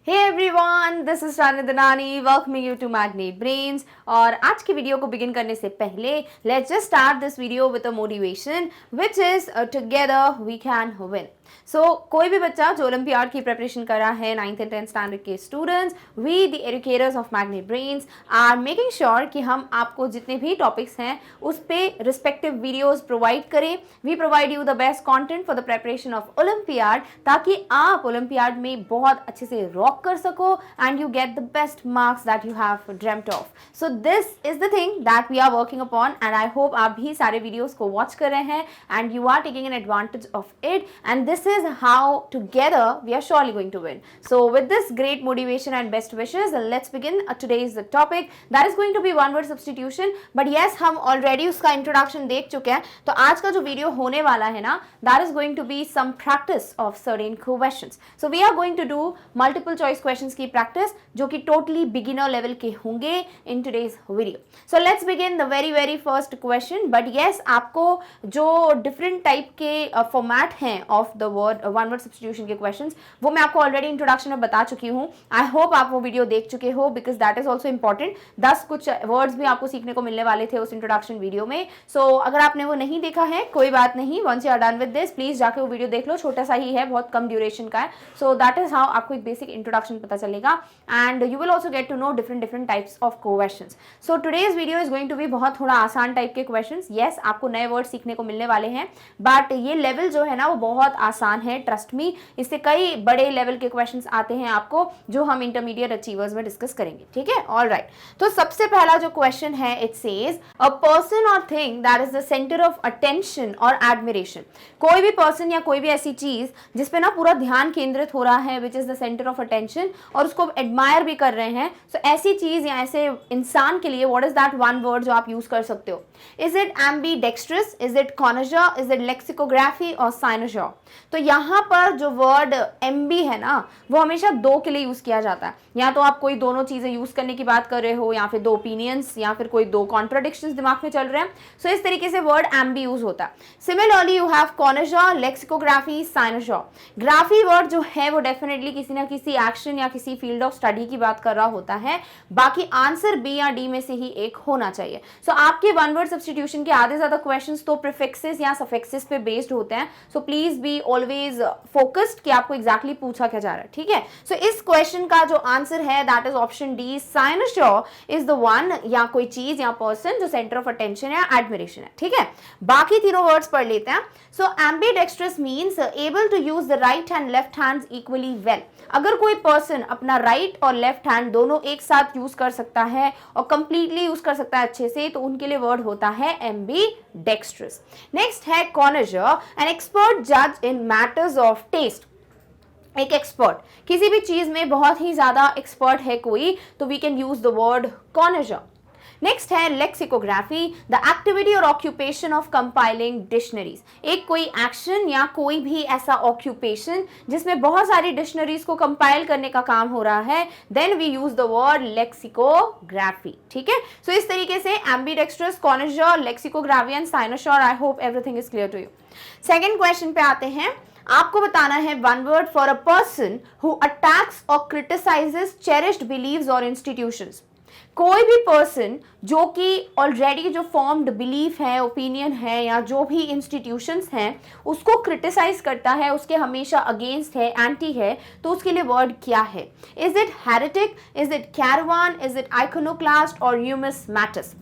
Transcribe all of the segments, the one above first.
Hey everyone, this is Shani Danani welcoming you to Magnate Brains। और आज की video को बिगिन करने से पहले let's just start this video with a motivation which is together we can win। कोई भी बच्चा जो ओलंपियाड की प्रिपरेशन कर रहा है 9th एंड 10th स्टैंडर्ड के students, we the educators of Magnet Brains are making sure कि हम आपको जितने भी टॉपिक्स हैं उस पर रिस्पेक्टिव वीडियोस प्रोवाइड करें। We provide you the best content for the preparation of olympiad, ताकि आप ओलंपियाड में बहुत अच्छे से रॉक कर सको and you get the best marks that you have dreamed of. So this is the thing that we are working upon and I hope आप भी सारे वीडियोस को वॉच कर रहे हैं and you are taking an advantage of it and this is how together we are surely going to win. So with this great motivation and best wishes, let's begin today's topic that is going to be one word substitution. But yes, हम already उसका introduction देख चुके हैं, तो आज का जो video होने वाला है ना, that is going to be some practice of certain questions. So we are going to do multiple choice questions की practice जो कि totally beginner level के होंगे in today's video. So let's begin the very first question. But yes, आपको जो different type के format हैं of the one word substitution के क्वेश्चंस वो मैं आपको ऑलरेडी इंट्रोडक्शन में बता चुकी हूँ। आई होप आप वो वीडियो देख चुके हो because that is also important. 10 कुछ वर्ड्स भी आपको सीखने को मिलने वाले थे उस इंट्रोडक्शन वीडियो में। अगर आपने वो नहीं देखा है कोई बात नहीं, once you are done with this please जाके वो वीडियो देख लो, छोटा सा ही है, बहुत कम ड्यूरेशन का है। सो दैट इज हाउ आपको एक बेसिक इंट्रोडक्शन पता चलेगा and you will also get to know different types of questions. So today's video is going to be बहुत थोड़ा आसान टाइप के क्वेश्चंस। यस, आपको नए वर्ड सीखने को मिलने वाले हैं बट ये लेवल जो है ना वो बहुत आसान है, ट्रस्ट मी। इससे कई बड़े लेवल के क्वेश्चंस आते हैं आपको जो हम इंटरमीडिएट अचीवर्स में डिस्कस करेंगे, ठीक है। ऑलराइट, तो सबसे पहला जो क्वेश्चन है इट सेज अ पर्सन और thing that is the centre of attention और एडमिरेशन। कोई भी पर्सन या कोई भी ऐसी चीज जिसपे ना पूरा ध्यान केंद्रित हो रहा है विच is the centre of attention और उसको एडमायर भी कर रहे हैं। सो ऐसी चीज या ऐसे इंसान के लिए what is that one word जो आप यूज कर सकते हो? Is it ambidextrous, is it connoisseur, is it lexicography और साइनोजर? तो यहाँ पर जो वर्ड एमबी है ना वो हमेशा दो के लिए यूज किया जाता है। या तो आप कोई दोनों चीजें यूज करने की बात कर रहे हो या फिर दो ओपिनियंस या फिर कोई दो कॉन्ट्राडिक्शंस दिमाग में चल रहे हैं। सो इस तरीके से वर्ड एमबी यूज होता है। Similarly you have connoisseur, lexicography, cynosure. Graphy word जो है वो डेफिनेटली किसी ना किसी एक्शन या किसी फील्ड ऑफ स्टडी की बात कर रहा होता है। बाकी आंसर बी या डी में से ही एक होना चाहिए। सो आपके वन वर्ड सब्स्टिट्यूशन के आधे ज्यादा क्वेश्चंस तो प्रीफिक्सेस या सफिक्सेस पे बेस्ड होते हैं। So please be always focused कि आपको एग्जैक्टली पूछा क्या जा रहा है, ठीक है। सो इस क्वेश्चन का जो आंसर है that is option D, cynosure is the one या कोई चीज या पर्सन जो सेंटर ऑफ अटेंशन या एडमिरेशन है, ठीक है। बाकी तीनों वर्ड्स पढ़ लेते हैं। So ambidextrous means able to use the right hand left hands equally well. अगर कोई पर्सन अपना राइट और लेफ्ट हैंड दोनों एक साथ यूज कर सकता है और कंप्लीटली यूज कर सकता है अच्छे से, तो उनके लिए वर्ड होता है एम्बीडेक्स्ट्रस। नेक्स्ट है कॉनजर, एन एक्सपर्ट जज इन मैटर्स ऑफ टेस्ट। एक एक्सपर्ट किसी भी चीज में बहुत ही ज्यादा एक्सपर्ट है कोई, तो we can use the word connoisseur. Next है लेक्सिकोग्राफी, द एक्टिविटी और ऑक्यूपेशन ऑफ कंपाइलिंग डिक्शनरीज। एक कोई एक्शन या कोई भी ऐसा ऑक्यूपेशन जिसमें बहुत सारी डिक्शनरीज को कंपाइल करने का काम हो रहा है, then we use the word lexicography, ठीक है। सो इस तरीके से ambidextrous, connoisseur, lexicography and cynosure. I hope everything is clear to you. Second question पे आते हैं। आपको बताना है one word for a person who attacks और क्रिटिसाइजेस चेरिश्ड बिलीव्स और इंस्टीट्यूशंस। कोई भी पर्सन जो कि ऑलरेडी जो फॉर्म्ड बिलीफ है, ओपिनियन है या जो भी इंस्टीट्यूशंस हैं उसको क्रिटिसाइज करता है, उसके हमेशा अगेंस्ट है, एंटी है, तो उसके लिए वर्ड क्या है? Is it heretic, is it caravan, is it iconoclast और न्यूमिस्मैटिस?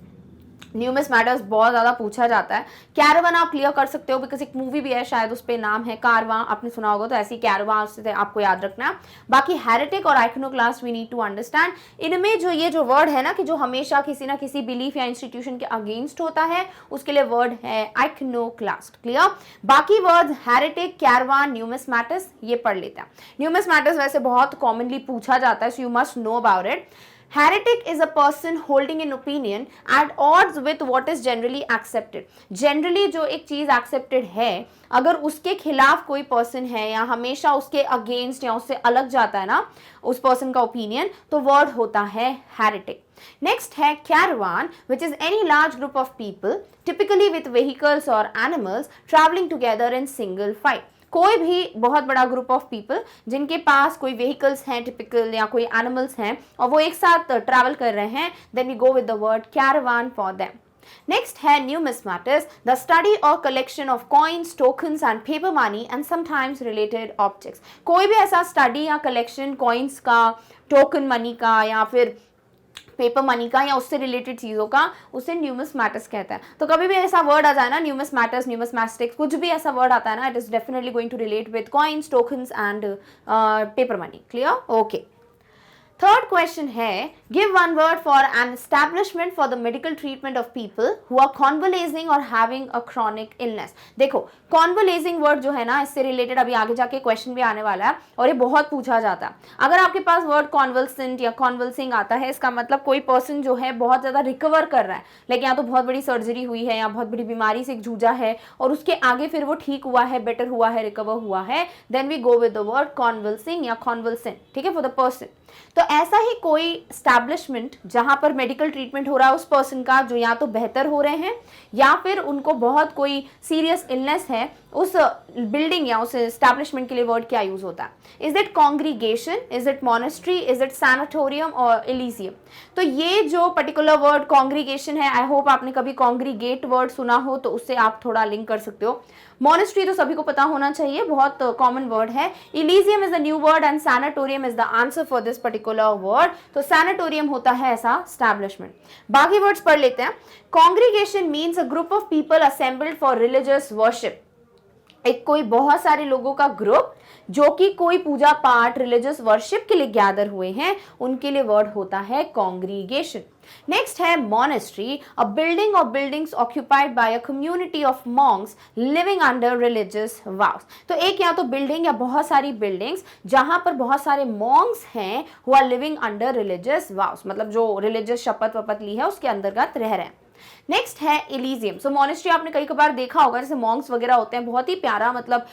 न्यूमिस्मैटिस बहुत ज़्यादा पूछा जाता है। कैरवान आप क्लियर कर सकते हो बिकॉज एक मूवी भी है शायद उस पर नाम है कारवां, आपने सुना होगा, तो ऐसी कैरवां से आपको याद रखना है। बाकी हेरेटिक और iconoclast we need to understand. इनमें जो ये जो वर्ड है ना कि जो हमेशा किसी ना किसी बिलीफ या इंस्टीट्यूशन के अगेंस्ट होता है, उसके लिए वर्ड है आइकोनोक्लास्ट। क्लियर? बाकी वर्ड हेरेटिक, कैरवान, न्यूमिस्मैटिस ये पढ़ लेते हैं। न्यूमिस्मैटिस वैसे बहुत कॉमनली पूछा जाता है, so you must know about it. Heretic is a person holding an opinion at odds with what is generally accepted. Generally जो एक चीज accepted है, अगर उसके खिलाफ कोई पर्सन है या हमेशा उसके अगेंस्ट या उससे अलग जाता है ना उस पर्सन का ओपिनियन, तो वर्ड होता है heretic. Next है caravan, which is any large group of people, typically with vehicles or animals, traveling together in single file. कोई भी बहुत बड़ा ग्रुप ऑफ पीपल जिनके पास कोई व्हीकल्स हैं टिपिकल या कोई एनिमल्स हैं और वो एक साथ ट्रैवल कर रहे हैं, then we go with the word caravan for them. Next है numismatics, the study or collection of coins, tokens and paper money and sometimes related objects. कोई भी ऐसा स्टडी या कलेक्शन कॉइन्स का, टोकन मनी का या फिर पेपर मनी का या उससे रिलेटेड चीज़ों का, उसे न्यूमिस्मैटिक्स कहते हैं. तो कभी भी ऐसा वर्ड आ जाए ना, न्यूमिस्मैटिक्स, न्यूमिस्मैटिक्स, कुछ भी ऐसा वर्ड आता है ना, it is definitely going to relate with coins, tokens and paper money. Clear? Okay. Third question है, give one word for an establishment for the medical treatment of people who are convalescing और having a chronic illness. देखो कॉन्वलेजिंग word जो है ना, इससे related अभी आगे जाके क्वेश्चन भी आने वाला है और ये बहुत पूछा जाता है. अगर आपके पास वर्ड कॉन्वल्सेंट या कॉन्वल्सिंग आता है, इसका मतलब कोई पर्सन जो है बहुत ज़्यादा रिकवर कर रहा है, लेकिन या तो बहुत बड़ी सर्जरी हुई है या बहुत बड़ी बीमारी से जूझा है और उसके आगे फिर वो ठीक हुआ है, बेटर हुआ है, रिकवर हुआ है, then we go with the word convalescing या कॉन्वल्सेंट. ठीक है, फॉर द पर्सन. तो ऐसा ही कोई एस्टैब्लिशमेंट जहां पर मेडिकल ट्रीटमेंट हो रहा है उस पर्सन का, जो या तो बेहतर हो रहे हैं या फिर उनको बहुत कोई सीरियस इलनेस है, उस बिल्डिंग या उस एस्टैब्लिशमेंट के लिए वर्ड क्या यूज होता है? Is it congregation, is it monastery, is it sanatorium और इलीजियम? तो ये जो पर्टिकुलर वर्ड कॉन्ग्रीगेशन है, आई होप आपने कभी कॉन्ग्रीगेट वर्ड सुना हो, तो उससे आप थोड़ा लिंक कर सकते हो. मॉनेस्ट्री तो सभी को पता होना चाहिए, बहुत कॉमन वर्ड है. Elysium is the new word and sanatorium is the answer for this particular word. तो सैनाटोरियम होता है ऐसा एस्टैब्लिशमेंट. बाकी वर्ड्स पढ़ लेते हैं. Congregation means a group of people assembled for religious worship. एक कोई बहुत सारे लोगों का ग्रुप जो कि कोई पूजा पाठ, रिलीजियस वर्शिप के लिए गैदर हुए हैं, उनके लिए वर्ड होता है कॉन्ग्रीगेशन. नेक्स्ट है मॉनेस्ट्री, अ बिल्डिंग और buildings occupied by a community of Monks living under religious vows. तो एक या तो बिल्डिंग या बहुत सारी बिल्डिंग्स जहां पर बहुत सारे मॉन्क्स हैं who are living under religious vows, मतलब जो रिलीजियस शपथ वपथ ली है उसके अंतर्गत रह रहे हैं. नेक्स्ट है इलीजियम. सो मॉनेस्ट्री आपने कई बार देखा होगा, जैसे मॉन्क्स वगैरह होते हैं, बहुत ही प्यारा, मतलब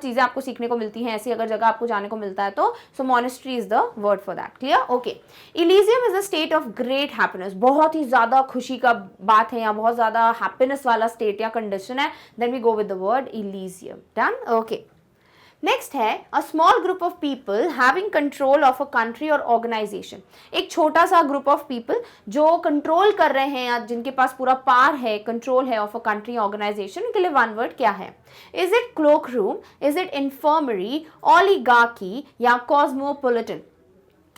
चीजें आपको सीखने को मिलती हैं ऐसी अगर जगह आपको जाने को मिलता है तो. So monastery is the word for that. Clear? Okay. Elysium is a state of great happiness. बहुत ही ज्यादा खुशी का बात है या बहुत ज्यादा हैप्पीनेस वाला स्टेट या कंडीशन है. Then we go with the word Elysium. Done? Okay. Next है a small group of people having control of a country और ऑर्गेनाइजेशन. एक छोटा सा ग्रुप ऑफ पीपल जो कंट्रोल कर रहे हैं या जिनके पास पूरा पावर है, कंट्रोल है ऑफ अ कंट्री ऑर्गेनाइजेशन, उनके लिए वन वर्ड क्या है? Is it cloak room, is it infirmary, oligarchy या कॉस्मोपोलिटन?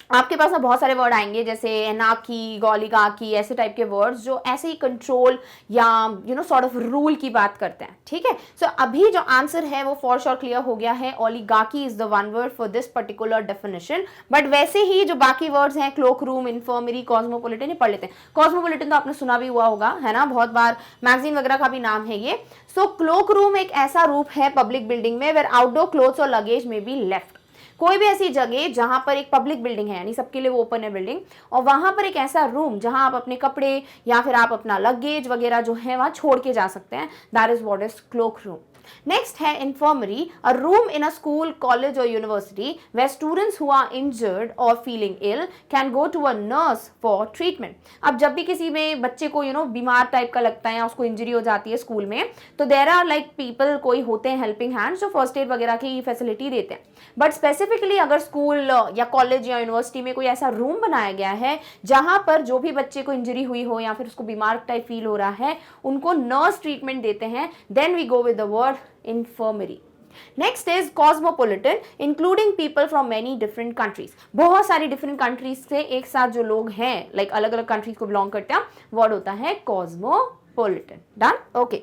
आपके पास ना बहुत सारे वर्ड आएंगे जैसे एनार्की, गॉलिगार्की, ऐसे टाइप के वर्ड्स जो ऐसे ही कंट्रोल या सॉर्ट ऑफ रूल की बात करते हैं. ठीक है, सो अभी जो आंसर है वो फॉर श्योर क्लियर हो गया है. Oligarchy is the one word for this particular definition. But वैसे ही जो बाकी वर्ड्स हैं, क्लोक रूम, इन्फर्मरी, कॉस्मोपोलिटन, ये पढ़ लेते हैं. कॉस्मोपोलिटन तो आपने सुना भी हुआ होगा, है ना, बहुत बार मैगजीन वगैरह का भी नाम है ये. सो क्लोक रूम एक ऐसा रूप है पब्लिक बिल्डिंग में वेयर आउटडोर क्लोथ्स और लगेज में बी लेफ्ट. कोई भी ऐसी जगह जहां पर एक पब्लिक बिल्डिंग है, यानी सबके लिए वो ओपन है बिल्डिंग, और वहां पर एक ऐसा रूम जहां आप अपने कपड़े या फिर आप अपना लगेज वगैरह जो है वहां छोड़ के जा सकते हैं, that is what is cloakroom. Next है infirmary, a room in a school, college और university where students who are injured और feeling ill can go to a nurse for treatment. अब जब भी किसी में बच्चे को बीमार टाइप का लगता है या उसको इंजरी हो जाती है स्कूल में, तो देयर आर लाइक पीपल, कोई होते हैं हेल्पिंग हैंड्स जो फर्स्ट एड वगैरह की फैसिलिटी देते हैं. बट स्पेसिफिकली अगर स्कूल या कॉलेज या यूनिवर्सिटी में कोई ऐसा रूम बनाया गया है जहां पर जो भी बच्चे को इंजरी हुई हो या फिर उसको बीमार टाइप फील हो रहा है, उनको नर्स ट्रीटमेंट देते हैं, then we go with the word infirmary. Next is cosmopolitan, including people from many different countries. बहुत सारी different countries से एक साथ जो लोग हैं, like अलग अलग countries को belong करते हैं, word होता है cosmopolitan. Done? Okay.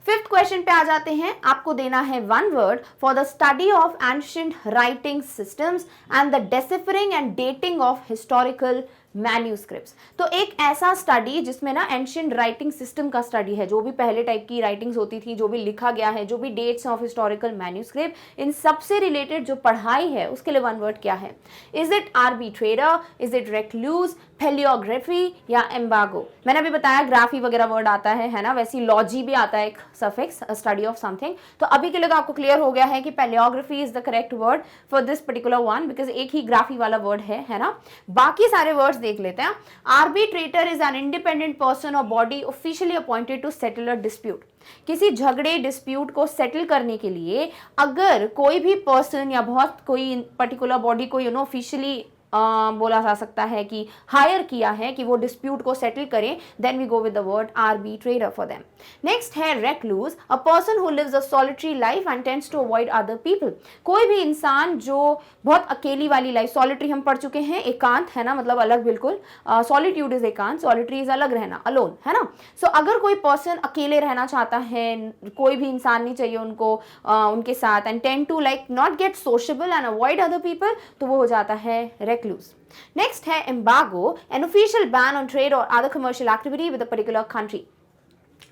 Fifth question पे आ जाते हैं. आपको देना है one word for the study of ancient writing systems and the deciphering and dating of historical manuscripts. तो एक ऐसा स्टडी जिसमें ना एंशिएंट राइटिंग सिस्टम का स्टडी है, जो भी पहले टाइप की राइटिंग्स होती थी, जो भी लिखा गया है, जो भी डेट्स ऑफ हिस्टोरिकल मैन्यूस्क्रिप्ट, इन सबसे रिलेटेड जो पढ़ाई है उसके लिए वन वर्ड क्या है? Is it arbitrator, is it recluse, palaeography या एम्बागो? मैंने अभी बताया ग्राफी वगैरह वर्ड आता है ना, वैसी लॉजी भी आता है एक सफिक्स, स्टडी ऑफ समथिंग. तो अभी के लिए तो आपको क्लियर हो गया है कि palaeography is the correct word for this particular one, because एक ही ग्राफी वाला वर्ड है ना. बाकी सारे वर्ड्स देख लेते हैं। Arbitrator is an independent person और body officially appointed to settle a dispute. किसी झगड़े डिस्प्यूट को सेटल करने के लिए अगर कोई भी पर्सन या बहुत कोई पर्टिकुलर बॉडी को ऑफिशियली बोला जा सकता है कि हायर किया है कि वो डिस्प्यूट को सेटल करें, then we go with the word arbitrator for them. Next है recluse, a person who lives a solitary life and tends to avoid other people. कोई भी इंसान जो बहुत अकेली वाली लाइफ, सॉलिटरी हम पढ़ चुके हैं, एकांत है ना, मतलब अलग बिल्कुल। सॉलिट्यूड इज एकांत, सॉलिटरी इज अलग रहना, अलोन है ना। सो अगर कोई पर्सन अकेले रहना चाहता है, कोई भी इंसान नहीं चाहिए उनको उनके साथ, and tend to like not get sociable and avoid other people, तो वो हो जाता है recluse. Next है embargo, an official ban on trade or other commercial activity with a particular country.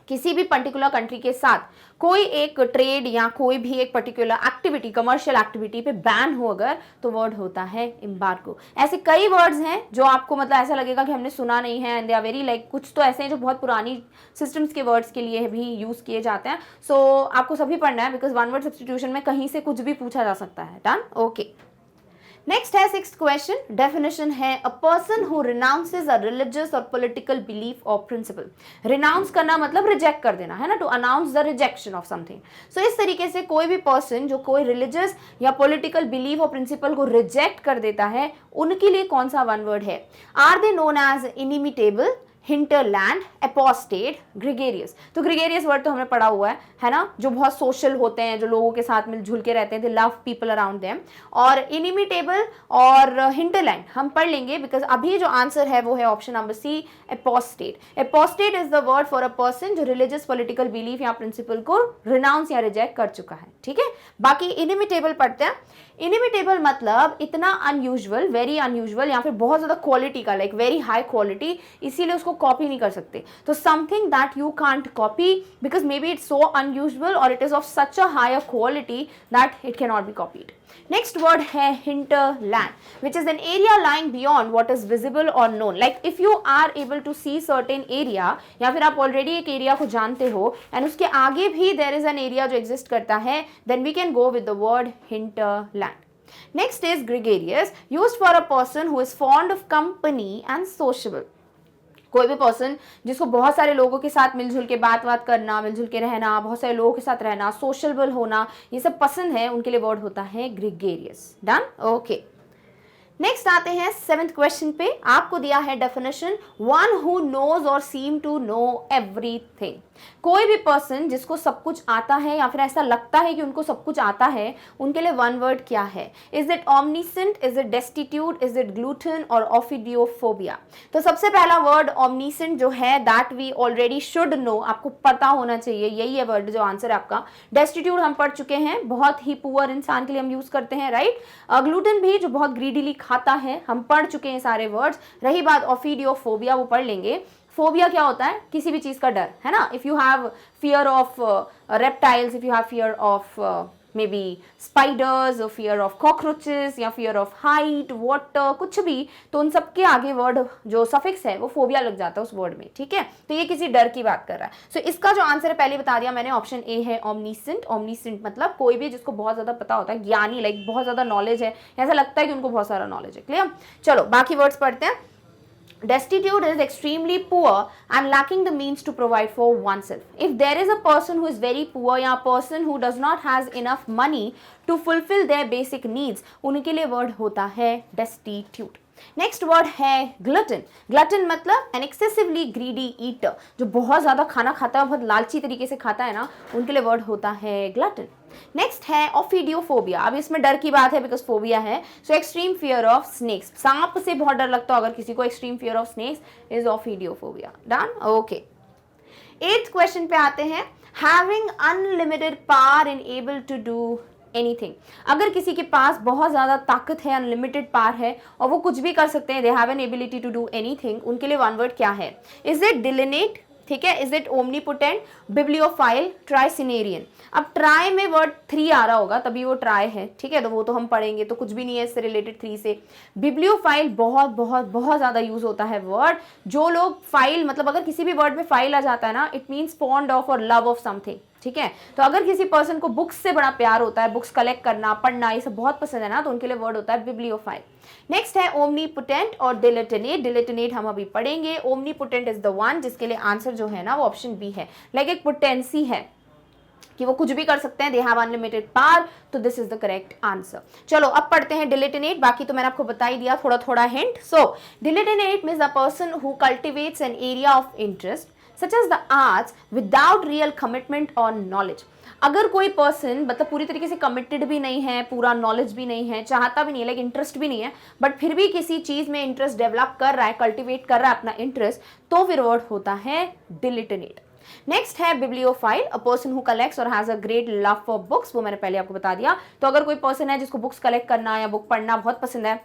किसी भी पर्टिकुलर कंट्री के साथ कोई एक ट्रेड या कोई भी एक पर्टिकुलर एक्टिविटी, कमर्शियल एक्टिविटी पे बैन हो अगर, तो वर्ड होता है एम्बार्गो। ऐसे कई वर्ड्स हैं जो आपको मतलब ऐसा लगेगा कि हमने सुना नहीं है, and they are very like, कुछ तो ऐसे हैं जो बहुत पुरानी सिस्टम्स के वर्ड्स के लिए भी यूज किए जाते हैं। सो आपको सभी पढ़ना है, बिकॉज वन वर्ड सब्स्टिट्यूशन में कहीं से कुछ भी पूछा जा सकता है। Done, okay. नेक्स्ट है सिक्स्थ क्वेश्चन, डेफिनेशन है a person who renounces a religious और पॉलिटिकल बिलीफ और प्रिंसिपल। रिनाउंस करना मतलब रिजेक्ट कर देना है ना, to announce the rejection of something. So इस तरीके से कोई भी पर्सन जो कोई रिलीजियस या पॉलिटिकल बिलीफ और प्रिंसिपल को रिजेक्ट कर देता है, उनके लिए कौन सा वन वर्ड है? Are they known as inimitable, hinterland, apostate, gregarious. तो ग्रेगेरियस वर्ड तो हमने पढ़ा हुआ है ना, जो बहुत सोशल होते हैं, जो लोगों के साथ मिलजुल के रहते हैं, दे लव पीपल अराउंड देम। और इनिमिटेबल और हिंटरलैंड हम पढ़ लेंगे, बिकॉज अभी जो आंसर है वो है option number C, apostate. Apostate is the word for a person जो रिलीजियस पॉलिटिकल बिलीफ या प्रिंसिपल को रिनाउंस या रिजेक्ट कर चुका है। ठीक है, बाकी इनिमिटेबल पढ़ते हैं। इनिमिटेबल मतलब इतना अनयूजुअल, वेरी अनयूजुअल, या फिर बहुत ज्यादा क्वालिटी का, लाइक वेरी हाई क्वालिटी, इसीलिए उसको कॉपी नहीं कर सकते। तो something that you can't copy because maybe it's so unusual और it is of such a higher quality that it can not be copied. Next word है hinterland, which is an area lying beyond what is visible or known. Like if you are able to see certain area, या फिर आप already एक area को जानते हो and उसके आगे भी there is an area जो एग्जिस्ट करता है, then we can go with the word hinterland. Next is gregarious, used for a person who is fond of company and sociable. कोई भी पर्सन जिसको बहुत सारे लोगों के साथ मिलजुल के बात करना, मिलजुल के रहना, बहुत सारे लोगों के साथ रहना, सोशल होना, ये सब पसंद है, उनके लिए वर्ड होता है ग्रेगेरियस। Done, okay. नेक्स्ट आते हैं सेवेंथ क्वेश्चन पे। आपको दिया है डेफिनेशन, वन हु नोज और सीम टू नो एवरीथिंग। कोई भी पर्सन जिसको सब कुछ आता है या फिर ऐसा लगता है कि उनको सब कुछ आता है, उनके लिए वन वर्ड क्या है? Is it omniscient, is it destitute, is it glutton और ऑफिडियोफोबिया? तो सबसे पहला वर्ड ऑमनीसेंट जो है, that we already should know, आपको पता होना चाहिए, यही है वर्ड जो आंसर है आपका। डेस्टिट्यूट हम पढ़ चुके हैं, बहुत ही पुअर इंसान के लिए हम यूज करते हैं, राइट। ग्लूटन भी जो बहुत ग्रीडीली खाता है, हम पढ़ चुके हैं सारे वर्ड्स। रही बात ऑफिडियोफोबिया, वो पढ़ लेंगे। फोबिया क्या होता है? किसी भी चीज का डर, है ना। If you have fear of reptiles, if you have fear of may be spiders, fear of cockroaches या फियर ऑफ हाइट, वाटर, कुछ भी, तो उन सब के आगे वर्ड जो सफिक्स है वो फोबिया लग जाता है उस वर्ड में। ठीक है, तो ये किसी डर की बात कर रहा है। सो इसका जो आंसर है पहले बता दिया मैंने, ऑप्शन ए है ऑमनीसेंट। ऑमनीसेंट मतलब कोई भी जिसको बहुत ज्यादा पता होता है, ज्ञानी, लाइक बहुत ज्यादा नॉलेज है, ऐसा लगता है कि उनको बहुत सारा नॉलेज है। क्लियर? चलो बाकी वर्ड्स पढ़ते हैं। Destitute is extremely poor and lacking the means to provide for oneself. If there is a person who is very poor या person who does not has enough money to fulfill their basic needs, उनके लिए word होता है destitute. Next word है glutton. Glutton मतलब N excessively greedy eater, जो बहुत ज्यादा खाना खाता है, बहुत लालची तरीके से खाता है ना, उनके लिए वर्ड होता है ग्लटन। नेक्स्ट है ऑफिडियोफोबिया। अब इसमें डर की बात है बिकॉज फोबिया है। So extreme fear of snakes, सांप से बहुत डर लगता हो अगर किसी को, extreme fear of snakes is ophidiophobia. Done, okay. Eighth question पे आते हैं, having unlimited power in able to do anything. अगर किसी के पास बहुत ज्यादा ताकत है, अनलिमिटेड पावर है और वो कुछ भी कर सकते हैं, they have an ability to do anything, उनके लिए वन वर्ड क्या है? इज इट डिलिनेट, ठीक है, इज इट ओमनीपोटेंट, बिब्लियोफाइल, ट्राइसिनेरियन। अब ट्राई में वर्ड 3 आ रहा होगा तभी वो ट्राई है, ठीक है, तो वो तो हम पढ़ेंगे, तो कुछ भी नहीं है इससे रिलेटेड 3 से। बिब्लियोफाइल बहुत बहुत बहुत ज्यादा यूज होता है वर्ड। जो लोग फाइल, मतलब अगर किसी भी वर्ड में फाइल आ जाता है ना, इट मीन्स फॉन्ड ऑफ और लव ऑफ समथिंग, ठीक है। तो अगर किसी पर्सन को बुक्स से बड़ा प्यार होता है, बुक्स कलेक्ट करना, पढ़ना, ये सब बहुत पसंद है ना, तो उनके लिए वर्ड होता है बिब्लियोफाइल। नेक्स्ट है ओमनीपोटेंट और डिलिटनेट। डिलिटनेट हम अभी पढ़ेंगे। ओमनीपोटेंट इज द वन जिसके लिए आंसर जो है ना वो ऑप्शन बी है। लाइक एक पोटेंसी है कि वो कुछ भी कर सकते हैं, दे हैव अनलिमिटेड पावर, तो this is the correct answer. चलो अब पढ़ते हैं डिलिटनेट। बाकी तो मैंने आपको बता ही दिया, थोड़ा थोड़ा hint. So dilettante means a person who cultivates an area of interest such as the arts without real commitment और नॉलेज। अगर कोई पर्सन मतलब पूरी तरीके से कमिटेड भी नहीं है, पूरा नॉलेज भी नहीं है, चाहता भी नहीं है, लाइक इंटरेस्ट भी नहीं है, बट फिर भी किसी चीज में इंटरेस्ट डेवलप कर रहा है, कल्टिवेट कर रहा है अपना इंटरेस्ट, तो फिर वर्ड होता है डिलिटनेट। नेक्स्ट है bibliophile, a person who collects और has a great love for books. वो मैंने पहले आपको बता दिया। तो अगर कोई पर्सन है जिसको बुक्स कलेक्ट करना या बुक पढ़ना बहुत पसंद है,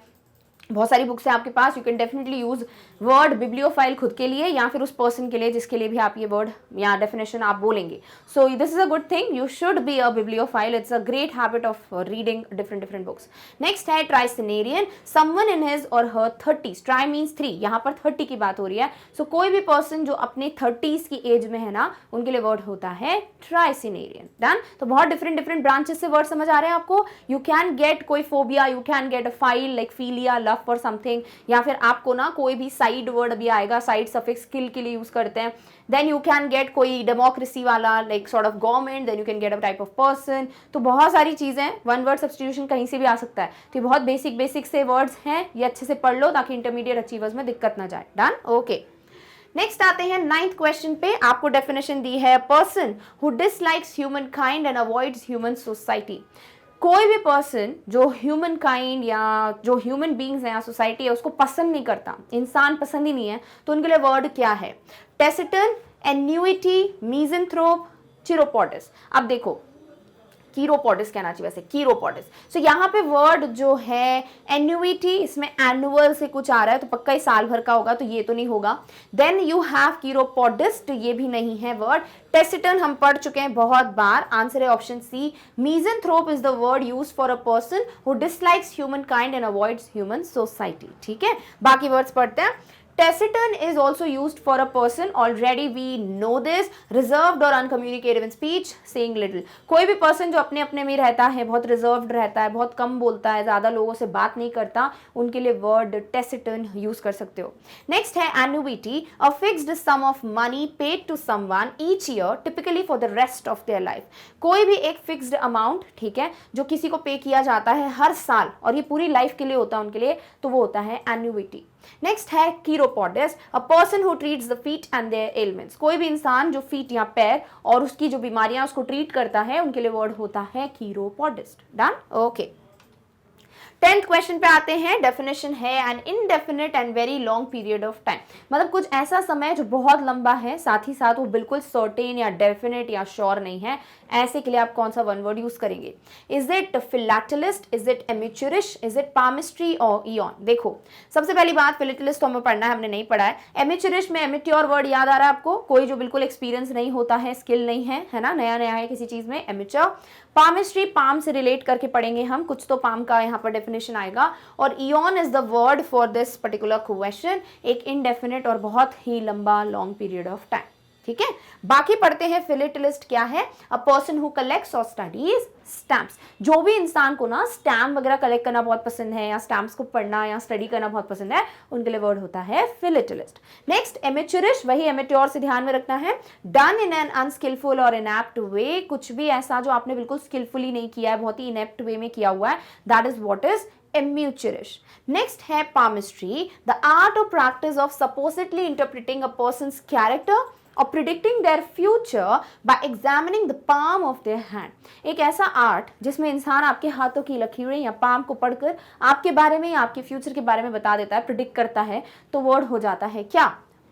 बहुत सारी बुक्स हैं आपके पास, you can definitely use word bibliophile खुद के लिए या फिर उस पर्सन के लिए जिसके लिए भी आप ये वर्ड या डेफिनेशन आप बोलेंगे। सो this is a good thing, you should be a bibliophile, it's a great habit of reading different books. Next है ट्राइसिनेरियन, समवन इन हिज और हर 30s। ट्राई मीन्स 3, यहाँ पर 30 की बात हो रही है। सो कोई भी पर्सन जो अपने 30s की एज में है ना, उनके लिए वर्ड होता है ट्राइसिनेरियन। डन। तो बहुत डिफरेंट ब्रांचेस से वर्ड समझ आ रहे हैं आपको। यू कैन गेट कोई phobia, you can get a file like philia, love for something, या फिर आपको ना कोई भी साइड वर्ड भी आएगा, साइड सफिक्स किल के लिए यूज करते हैं। देन यू कैन गेट कोई डेमोक्रेसी वाला like sort of government, then you can get a type of person. तो बहुत सारी चीजें, वन वर्ड सब्स्टिट्यूशन कहीं से भी आ सकता है। तो ये बहुत बेसिक से वर्ड्स हैं, ये अच्छे से पढ़ लो ताकि इंटरमीडिएट अचीवर्स में दिक्कत ना जाए। डन। ओके। नेक्स्ट आते हैं 9th क्वेश्चन पे। आपको डेफिनेशन दी है, person who dislikes humankind and avoids human society. कोई भी पर्सन जो ह्यूमन काइंड या जो ह्यूमन बींग्स हैं या सोसाइटी है उसको पसंद नहीं करता, इंसान पसंद ही नहीं है, तो उनके लिए वर्ड क्या है? टेसिटन, एन्यूइटी, मीजनथ्रोप, चिरोपोडिस। अब देखो कीरोपोडिस कहना चाहिए वैसे, कीरोपोडिस। सो यहाँ पे वर्ड जो है एन्युइटी, इसमें एनुअल से कुछ आ रहा है तो पक्का ही साल भर का होगा, तो ये तो नहीं होगा। देन यू हैव कीरोपोडिस्ट, ये भी नहीं है वर्ड। टेसिटन हम पढ़ चुके हैं बहुत बार, आंसर है option C. Misanthrope is the word use for a person who dislikes humankind and avoids human society. ठीक है, बाकी वर्ड्स पढ़ते हैं। Taciturn is also used for a person, already we know this, reserved or uncommunicative in speech, saying little। कोई भी person जो अपने अपने में रहता है, बहुत reserved रहता है, बहुत कम बोलता है, ज़्यादा लोगों से बात नहीं करता, उनके लिए word taciturn use कर सकते हो। Next है annuity, a fixed sum of money paid to someone each year, typically for the rest of their life। कोई भी एक fixed amount, ठीक है, जो किसी को पे किया जाता है हर साल और ये पूरी लाइफ के लिए होता है उनके लिए, तो वो होता है annuity। नेक्स्ट है chiropodist, a person who treats the feet and their ailments. कोई भी इंसान जो फीट या पैर और उसकी जो बीमारियां उसको ट्रीट करता है, उनके लिए वर्ड होता है कीरोपोडिस्ट। डन। ओके। 10th क्वेश्चन पे आते हैं। डेफिनेशन है an indefinite and very long period of time, मतलब कुछ ऐसा समय जो बहुत लंबा है, साथ ही साथ वो बिल्कुल सर्टेन या डेफिनेट या श्योर नहीं है, ऐसे के लिए आप कौन सा वन वर्ड यूज करेंगे? Is it philatelist, is it amateurish, is it palmistry और इयन? देखो सबसे पहली बात, फिलैटलिस्ट तो हमें पढ़ना है, हमने नहीं पढ़ा है। एमेच्योरिश में एमेच्योर वर्ड याद आ रहा है आपको, कोई जो बिल्कुल एक्सपीरियंस नहीं होता है, स्किल नहीं है, है ना, नया नया है किसी चीज में, एमेच्योर। पामिस्ट्री, पाम से रिलेट करके पढ़ेंगे हम, कुछ तो पाम का यहाँ पर डेफिनेशन आएगा। और Ian is the word for this particular question, एक इनडेफिनिट और बहुत ही लंबा लॉन्ग पीरियड ऑफ टाइम। ठीक है, बाकी पढ़ते हैं फिलिटलिस्ट क्या है। अ पर्सन हु कलेक्ट्स और स्टडीज स्टैम्प्स। जो भी इंसान को ना स्टैम्प वगैरह कलेक्ट करना बहुत पसंद है या स्टैम्प्स को पढ़ना या स्टडी करना बहुत पसंद है, उनके लिए वर्ड होता है फिलिटलिस्ट। नेक्स्ट एमेच्योरिश, वही एमेच्योर से ध्यान में रखना है। डन इन एन अनस्किलफुल और इनएप्ट वे, कुछ भी ऐसा जो आपने बिल्कुल स्किलफुली नहीं किया है, बहुत ही इनएप्ट वे में किया हुआ है, that is what is amateurish. Next है पामिस्ट्री, द आर्ट और practice of supposedly interpreting a person's character और predicting their future by examining the palm of their hand. एक ऐसा आर्ट जिसमें इंसान आपके हाथों की लकीरें या पाम को पढ़कर आपके बारे में या आपके फ्यूचर के बारे में बता देता है, प्रिडिक्ट करता है, तो वर्ड हो जाता है क्या?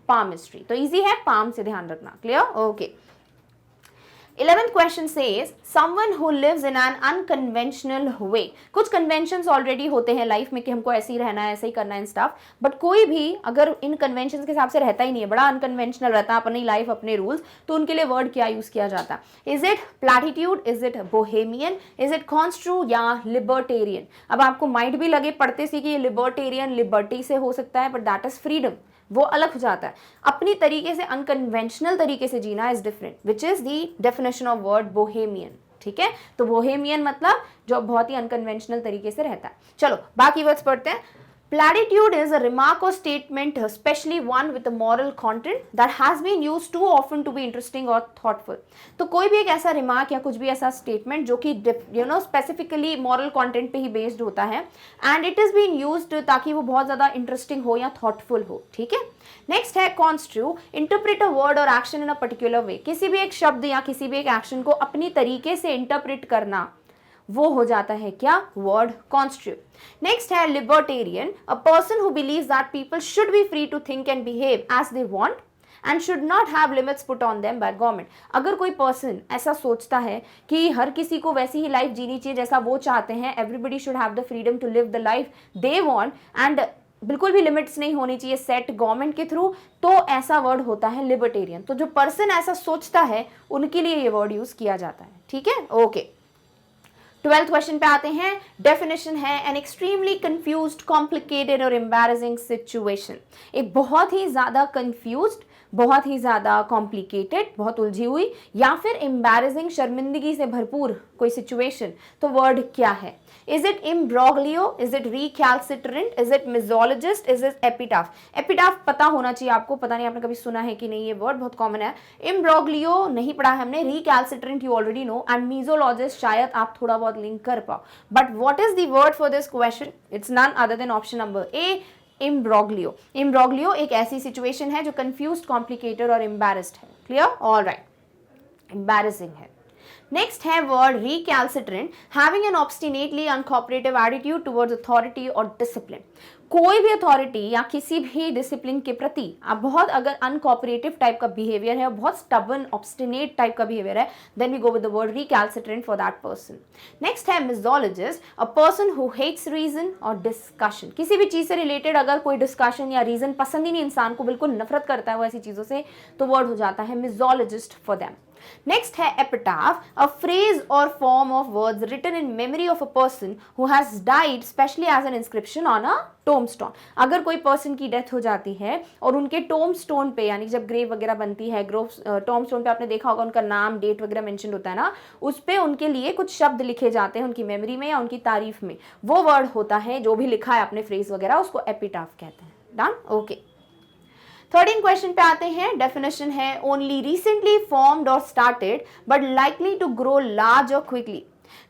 पामिस्ट्री। तो इजी है, पाम से ध्यान रखना। Clear? Okay. 11th question says someone who lives in an unconventional way. कुछ कन्वेंशंस ऑलरेडी होते हैं लाइफ में कि हमको ऐसे ही रहना है, ऐसे ही करना है इन स्टफ, बट कोई भी अगर इन कन्वेंशंस के हिसाब से रहता ही नहीं है, बड़ा अनकन्वेंशनल रहता है, अपनी लाइफ अपने रूल्स, तो उनके लिए वर्ड क्या यूज किया जाता है? Is it platitude, is it bohemian, is it construe या लिबर्टेरियन? अब आपको माइंड भी लगे पढ़ते सी कि ये लिबर्टेरियन लिबर्टी से हो सकता है, बट दैट इज फ्रीडम, वो अलग हो जाता है। अपनी तरीके से अनकन्वेंशनल तरीके से जीना is different, which is the definition of word bohemian. ठीक है, तो बोहेमियन मतलब जो बहुत ही अनकन्वेंशनल तरीके से रहता है। चलो बाकी वर्ड्स पढ़ते हैं। Platitude is a remark or statement, especially one with a moral content that has been used too often to be interesting or thoughtful. तो कोई भी एक ऐसा रिमार्क या कुछ भी ऐसा स्टेटमेंट जो कि स्पेसिफिकली मॉरल कंटेंट पे ही बेस्ड होता है and it is been used ताकि वो बहुत ज़्यादा इंटरेस्टिंग हो या थॉटफुल हो। ठीक है, नेक्स्ट है कॉन्स्ट्रू, इंटरप्रेट अ वर्ड और action in a particular way. किसी भी एक शब्द या किसी भी एक एक्शन को अपनी तरीके से इंटरप्रेट करना, वो हो जाता है क्या, वर्ड कॉन्स्ट्रू। नेक्स्ट है libertarian, a person who believes that people should be free to think and behave as they want and should not have limits put on them by government. अगर कोई person ऐसा सोचता है कि हर किसी को वैसी ही लाइफ जीनी चाहिए जैसा वो चाहते हैं, everybody should have the freedom to live the life they want and बिल्कुल भी लिमिट्स नहीं होनी चाहिए सेट गवर्नमेंट के थ्रू, तो ऐसा वर्ड होता है लिबर्टेरियन। तो जो पर्सन ऐसा सोचता है उनके लिए ये वर्ड यूज किया जाता है। ठीक है, ओके। 12th क्वेश्चन पे आते हैं। डेफिनेशन है एन एक्सट्रीमली कंफ्यूज्ड, कॉम्प्लिकेटेड और एम्बैरेसिंग सिचुएशन। एक बहुत ही ज्यादा कंफ्यूज्ड, बहुत ही ज्यादा कॉम्प्लिकेटेड, बहुत उलझी हुई या फिर एम्बैरेसिंग, शर्मिंदगी से भरपूर कोई सिचुएशन। तो वर्ड क्या है? Is it imbroglio, is it recalcitrant, is it misologist, is it epitaph? Epitaph पता होना चाहिए आपको, पता नहीं आपने कभी सुना है कि नहीं, ये वर्ड बहुत कॉमन है। इम्ब्रोग्लियो नहीं पढ़ा है हमने, recalcitrant you already know and misologist शायद आप थोड़ा बहुत लिंक कर पाओ। But what is the word for this question? It's none other than option number A, imbroglio. Imbroglio एक ऐसी सिचुएशन है जो कंफ्यूज्ड, कॉम्प्लिकेटेड और एम्बैरेस्ड है। क्लियर? ऑल राइट, एम्बैरेसिंग है। नेक्स्ट है word recalcitrant, having an obstinately uncooperative attitude towards authority और discipline. कोई भी अथॉरिटी या किसी भी डिसिप्लिन के प्रति आप बहुत अगर अनकोऑपरेटिव टाइप का बिहेवियर है, बहुत स्टबन, ऑब्स्टिनेट टाइप का बिहेवियर है, then we go with the word recalcitrant for that person. Next है misologist, a person who hates reason और डिस्कशन। किसी भी चीज से रिलेटेड अगर कोई डिस्कशन या रीजन पसंद ही नहीं, इंसान को बिल्कुल नफरत करता है वो ऐसी चीजों से, तो वर्ड हो जाता है मिजोलॉजिस्ट फॉर देम। Next है epitaph, a phrase or form of words written in memory of a person who has died, especially as an inscription on a tombstone. अगर कोई पर्सन की डेथ हो जाती है और उनके टोमस्टोन पे, यानी जब ग्रेव वगैरह बनती है, टोमस्टोन पे आपने देखा होगा उनका नाम, डेट वगैरह मेंशन होता है ना, उस पे उनके लिए कुछ शब्द लिखे जाते हैं उनकी मेमोरी में या उनकी तारीफ में, वो वर्ड होता है, जो भी लिखा है अपने फ्रेज वगैरह, उसको एपिटाफ कहते हैं। डन? ओके। 13 क्वेश्चन पे आते हैं। डेफिनेशन है ओनली रिसेंटली फॉर्म्ड और started but likely to grow large और क्विकली।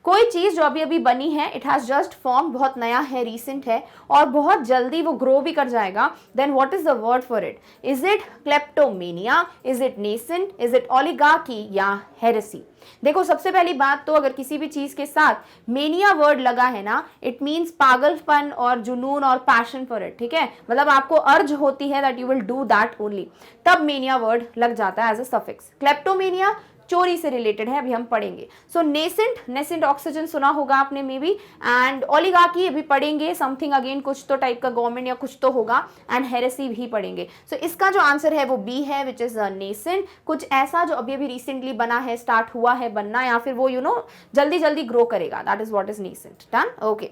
कोई चीज जो अभी अभी बनी है, इट हैज जस्ट फॉर्म, बहुत नया है, रीसेंट है और बहुत जल्दी वो ग्रो भी कर जाएगा, then what is the word for it? Is it kleptomania, is it nascent, is it oligarchy या हेरेसी? देखो सबसे पहली बात तो अगर किसी भी चीज के साथ मेनिया वर्ड लगा है ना, इट मीन्स पागलपन और जुनून और पैशन फॉर इट। ठीक है, मतलब आपको अर्ज होती है that you will do that only, तब मेनिया वर्ड लग जाता है एज अ सफिक्स। क्लेप्टोमेनिया चोरी से रिलेटेड है, अभी हम पढ़ेंगे। सो नेसेंट, नेसेंट ऑक्सीजन सुना होगा आपने मे बी, एंड ओलिगार्की अभी पढ़ेंगे, समथिंग अगेन कुछ तो टाइप का गवर्नमेंट या कुछ तो होगा, एंड हेरेसी भी पढ़ेंगे। सो इसका जो आंसर है वो बी है, विच इज नेसेंट, कुछ ऐसा जो अभी अभी रिसेंटली बना है, स्टार्ट हुआ है बनना, या फिर वो जल्दी जल्दी ग्रो करेगा, that is what is nascent. Done? Okay.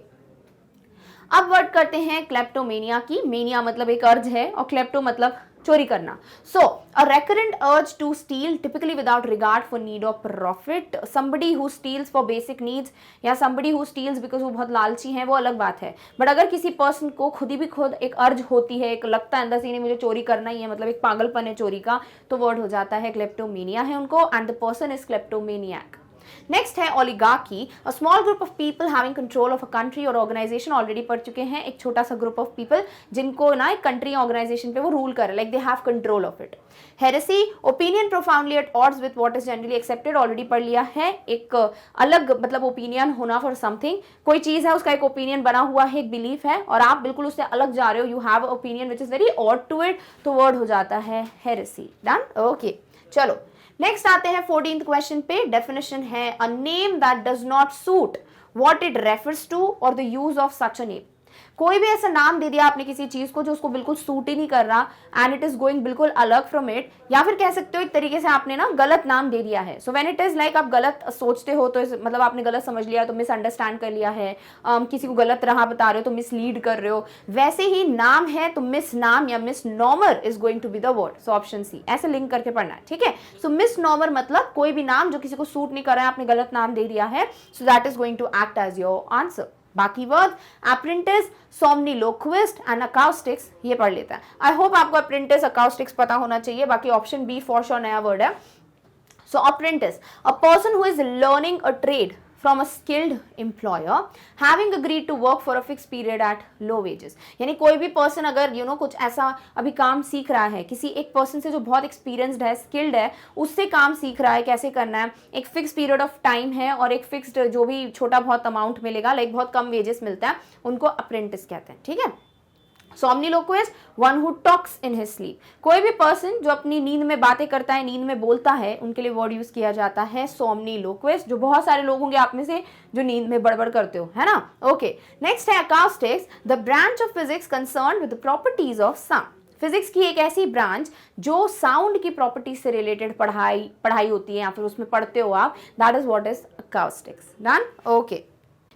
अब वर्ड करते हैं क्लेप्टोमेनिया की। मेनिया मतलब एक अर्ज है और क्लेप्टो मतलब चोरी करना। So a recurrent urge to steal, typically without regard for need of profit. Somebody who steals for basic needs या समबडी हु स्टील्स बिकॉज वो बहुत लालची है, वो अलग बात है। बट अगर किसी पर्सन को खुद एक अर्ज होती है, एक लगता है अंदर से मुझे चोरी करना ही है, मतलब एक पागलपन है चोरी का, तो वर्ड हो जाता है क्लेप्टोमेनिया है उनको, and the person is kleptomaniac. Next है oligarchy, a small group of people having control of a country और ऑर्गेनाइजेशन। ऑलरेडी पढ़ चुके हैं, एक छोटा सा ग्रुप ऑफ पीपल जिनको ना एक कंट्री ऑर्गेनाइजेशन पे वो रूल करे, like they have control of it. Heresy, opinion profoundly at odds with what is generally accepted. Already पढ़ लिया है, एक अलग मतलब ओपिनियन होना फॉर समथिंग, कोई चीज है उसका एक ओपिनियन बना हुआ है, एक बिलीफ है और आप बिल्कुल उससे अलग जा रहे हो, you have opinion which is very odd to it, तो वर्ड हो जाता है हेरेसी। डन? ओके, चलो नेक्स्ट आते हैं 14th क्वेश्चन पे। डेफिनेशन है a name that does not suit what it refers to और the use of such a name. कोई भी ऐसा नाम दे दिया आपने किसी चीज को जो उसको बिल्कुल सूट ही नहीं कर रहा एंड इट इज गोइंग बिल्कुल अलग फ्रॉम इट, या फिर कह सकते हो एक तरीके से आपने ना गलत नाम दे दिया है। So when it is like आप गलत सोचते हो तो मतलब आपने गलत समझ लिया तो मिसअंडरस्टैंड कर लिया है, किसी को गलत राह बता रहे हो तो मिसलीड कर रहे हो, वैसे ही नाम है तो मिस नाम या misnomer is going to be the word. So option C ऐसे लिंक करके पढ़ना है, ठीक है। सो मिस नॉमर मतलब कोई भी नाम जो किसी को सूट नहीं कर रहा है, आपने गलत नाम दे दिया है, so that is going to act as your answer. बाकी word apprentice, somniloquist and acoustics ये पढ़ लेता है। आई होप आपको अप्रेंटिस अकाउस्टिक्स पता होना चाहिए, बाकी ऑप्शन बी फॉर श्योर नया वर्ड है। So apprentice, a person who is learning a trade from a skilled employer having agreed to work for a fixed period at low wages। यानी कोई भी पर्सन अगर कुछ ऐसा अभी काम सीख रहा है, किसी एक पर्सन से जो बहुत एक्सपीरियंस्ड है, स्किल्ड है, उससे काम सीख रहा है कैसे करना है, एक फिक्स पीरियड ऑफ टाइम है और एक फिक्स्ड जो भी छोटा बहुत अमाउंट मिलेगा, लाइक बहुत कम वेजेस मिलता है, उनको अप्रेंटिस कहते हैं, ठीक है। Somniloquist, one who talks in his sleep, कोई भी पर्सन जो अपनी नींद में बातें करता है, नींद में बोलता है, उनके लिए वर्ड यूज किया जाता है सोमनिलोक्विस्ट, जो बहुत सारे लोग होंगे आप में से जो नींद में बड़बड़ करते हो, है ना। ओके, नेक्स्ट है acoustics, the branch of physics concerned with the properties of sound. Physics की एक ऐसी ब्रांच जो साउंड की प्रॉपर्टीज से रिलेटेड पढ़ाई होती है या फिर उसमें पढ़ते हो आप, that is what is acoustics. Done. Okay,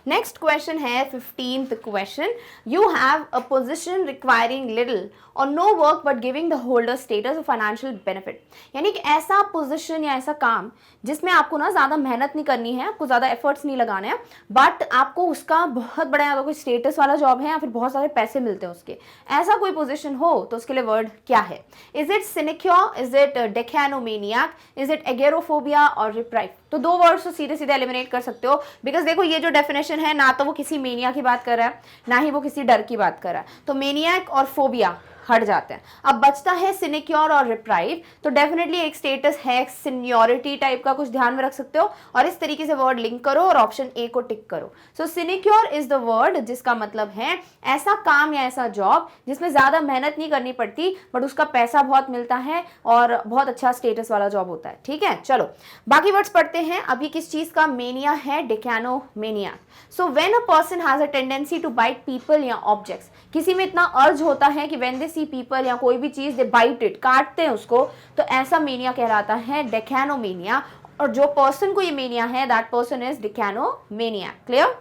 next question है 15th question, you have a position requiring little और no work but giving the holder status of financial benefit. यानी कि ऐसा पोजीशन या ऐसा काम जिसमें आपको ना ज़्यादा मेहनत नहीं करनी है, आपको ज़्यादा एफर्ट्स नहीं लगाने हैं, बट आपको उसका बहुत बड़ा या तो कोई स्टेटस वाला जॉब है या फिर बहुत सारे पैसे मिलते हैं उसके, ऐसा कोई पोजीशन हो तो उसके लिए वर्ड क्या है? Is it sinecure, is it daknomaniac, is it agoraphobia और रिप्राइव? तो दो वर्ड्स को सीधे सीधे एलिमिनेट कर सकते हो, बिकॉज देखो ये जो डेफिनेशन है ना तो वो किसी मेनिया की बात कर रहा है ना ही वो किसी डर की बात कर रहा है, तो मेनियाक और फोबिया हट जाते हैं। अब बचता है सिनेक्योर और रिप्राइव, तो डेफिनेटली एक स्टेटस है, सीनियोरिटी टाइप का कुछ ध्यान में रख सकते हो और इस तरीके से वर्ड लिंक करो और ऑप्शन ए को टिक करो। सो सिनेक्योर इज द वर्ड जिसका मतलब है ऐसा काम या ऐसा जॉब जिसमें ज्यादा मेहनत नहीं करनी पड़ती बट उसका पैसा बहुत मिलता है और बहुत अच्छा स्टेटस वाला जॉब होता है, ठीक है। चलो बाकी वर्ड्स पढ़ते हैं। अभी किस चीज का मेनिया है? Daknomania. So when a person has a tendency to bite people या ऑब्जेक्ट्स, किसी में इतना अर्ज होता है कि व्हेन दे सी पीपल या कोई भी चीज दे बाइट इट, काटते हैं उसको, तो ऐसा मेनिया कहलाता है डेकैनोमेनिया। और जो पर्सन को ये मेनिया है that person is daknomania. Clear?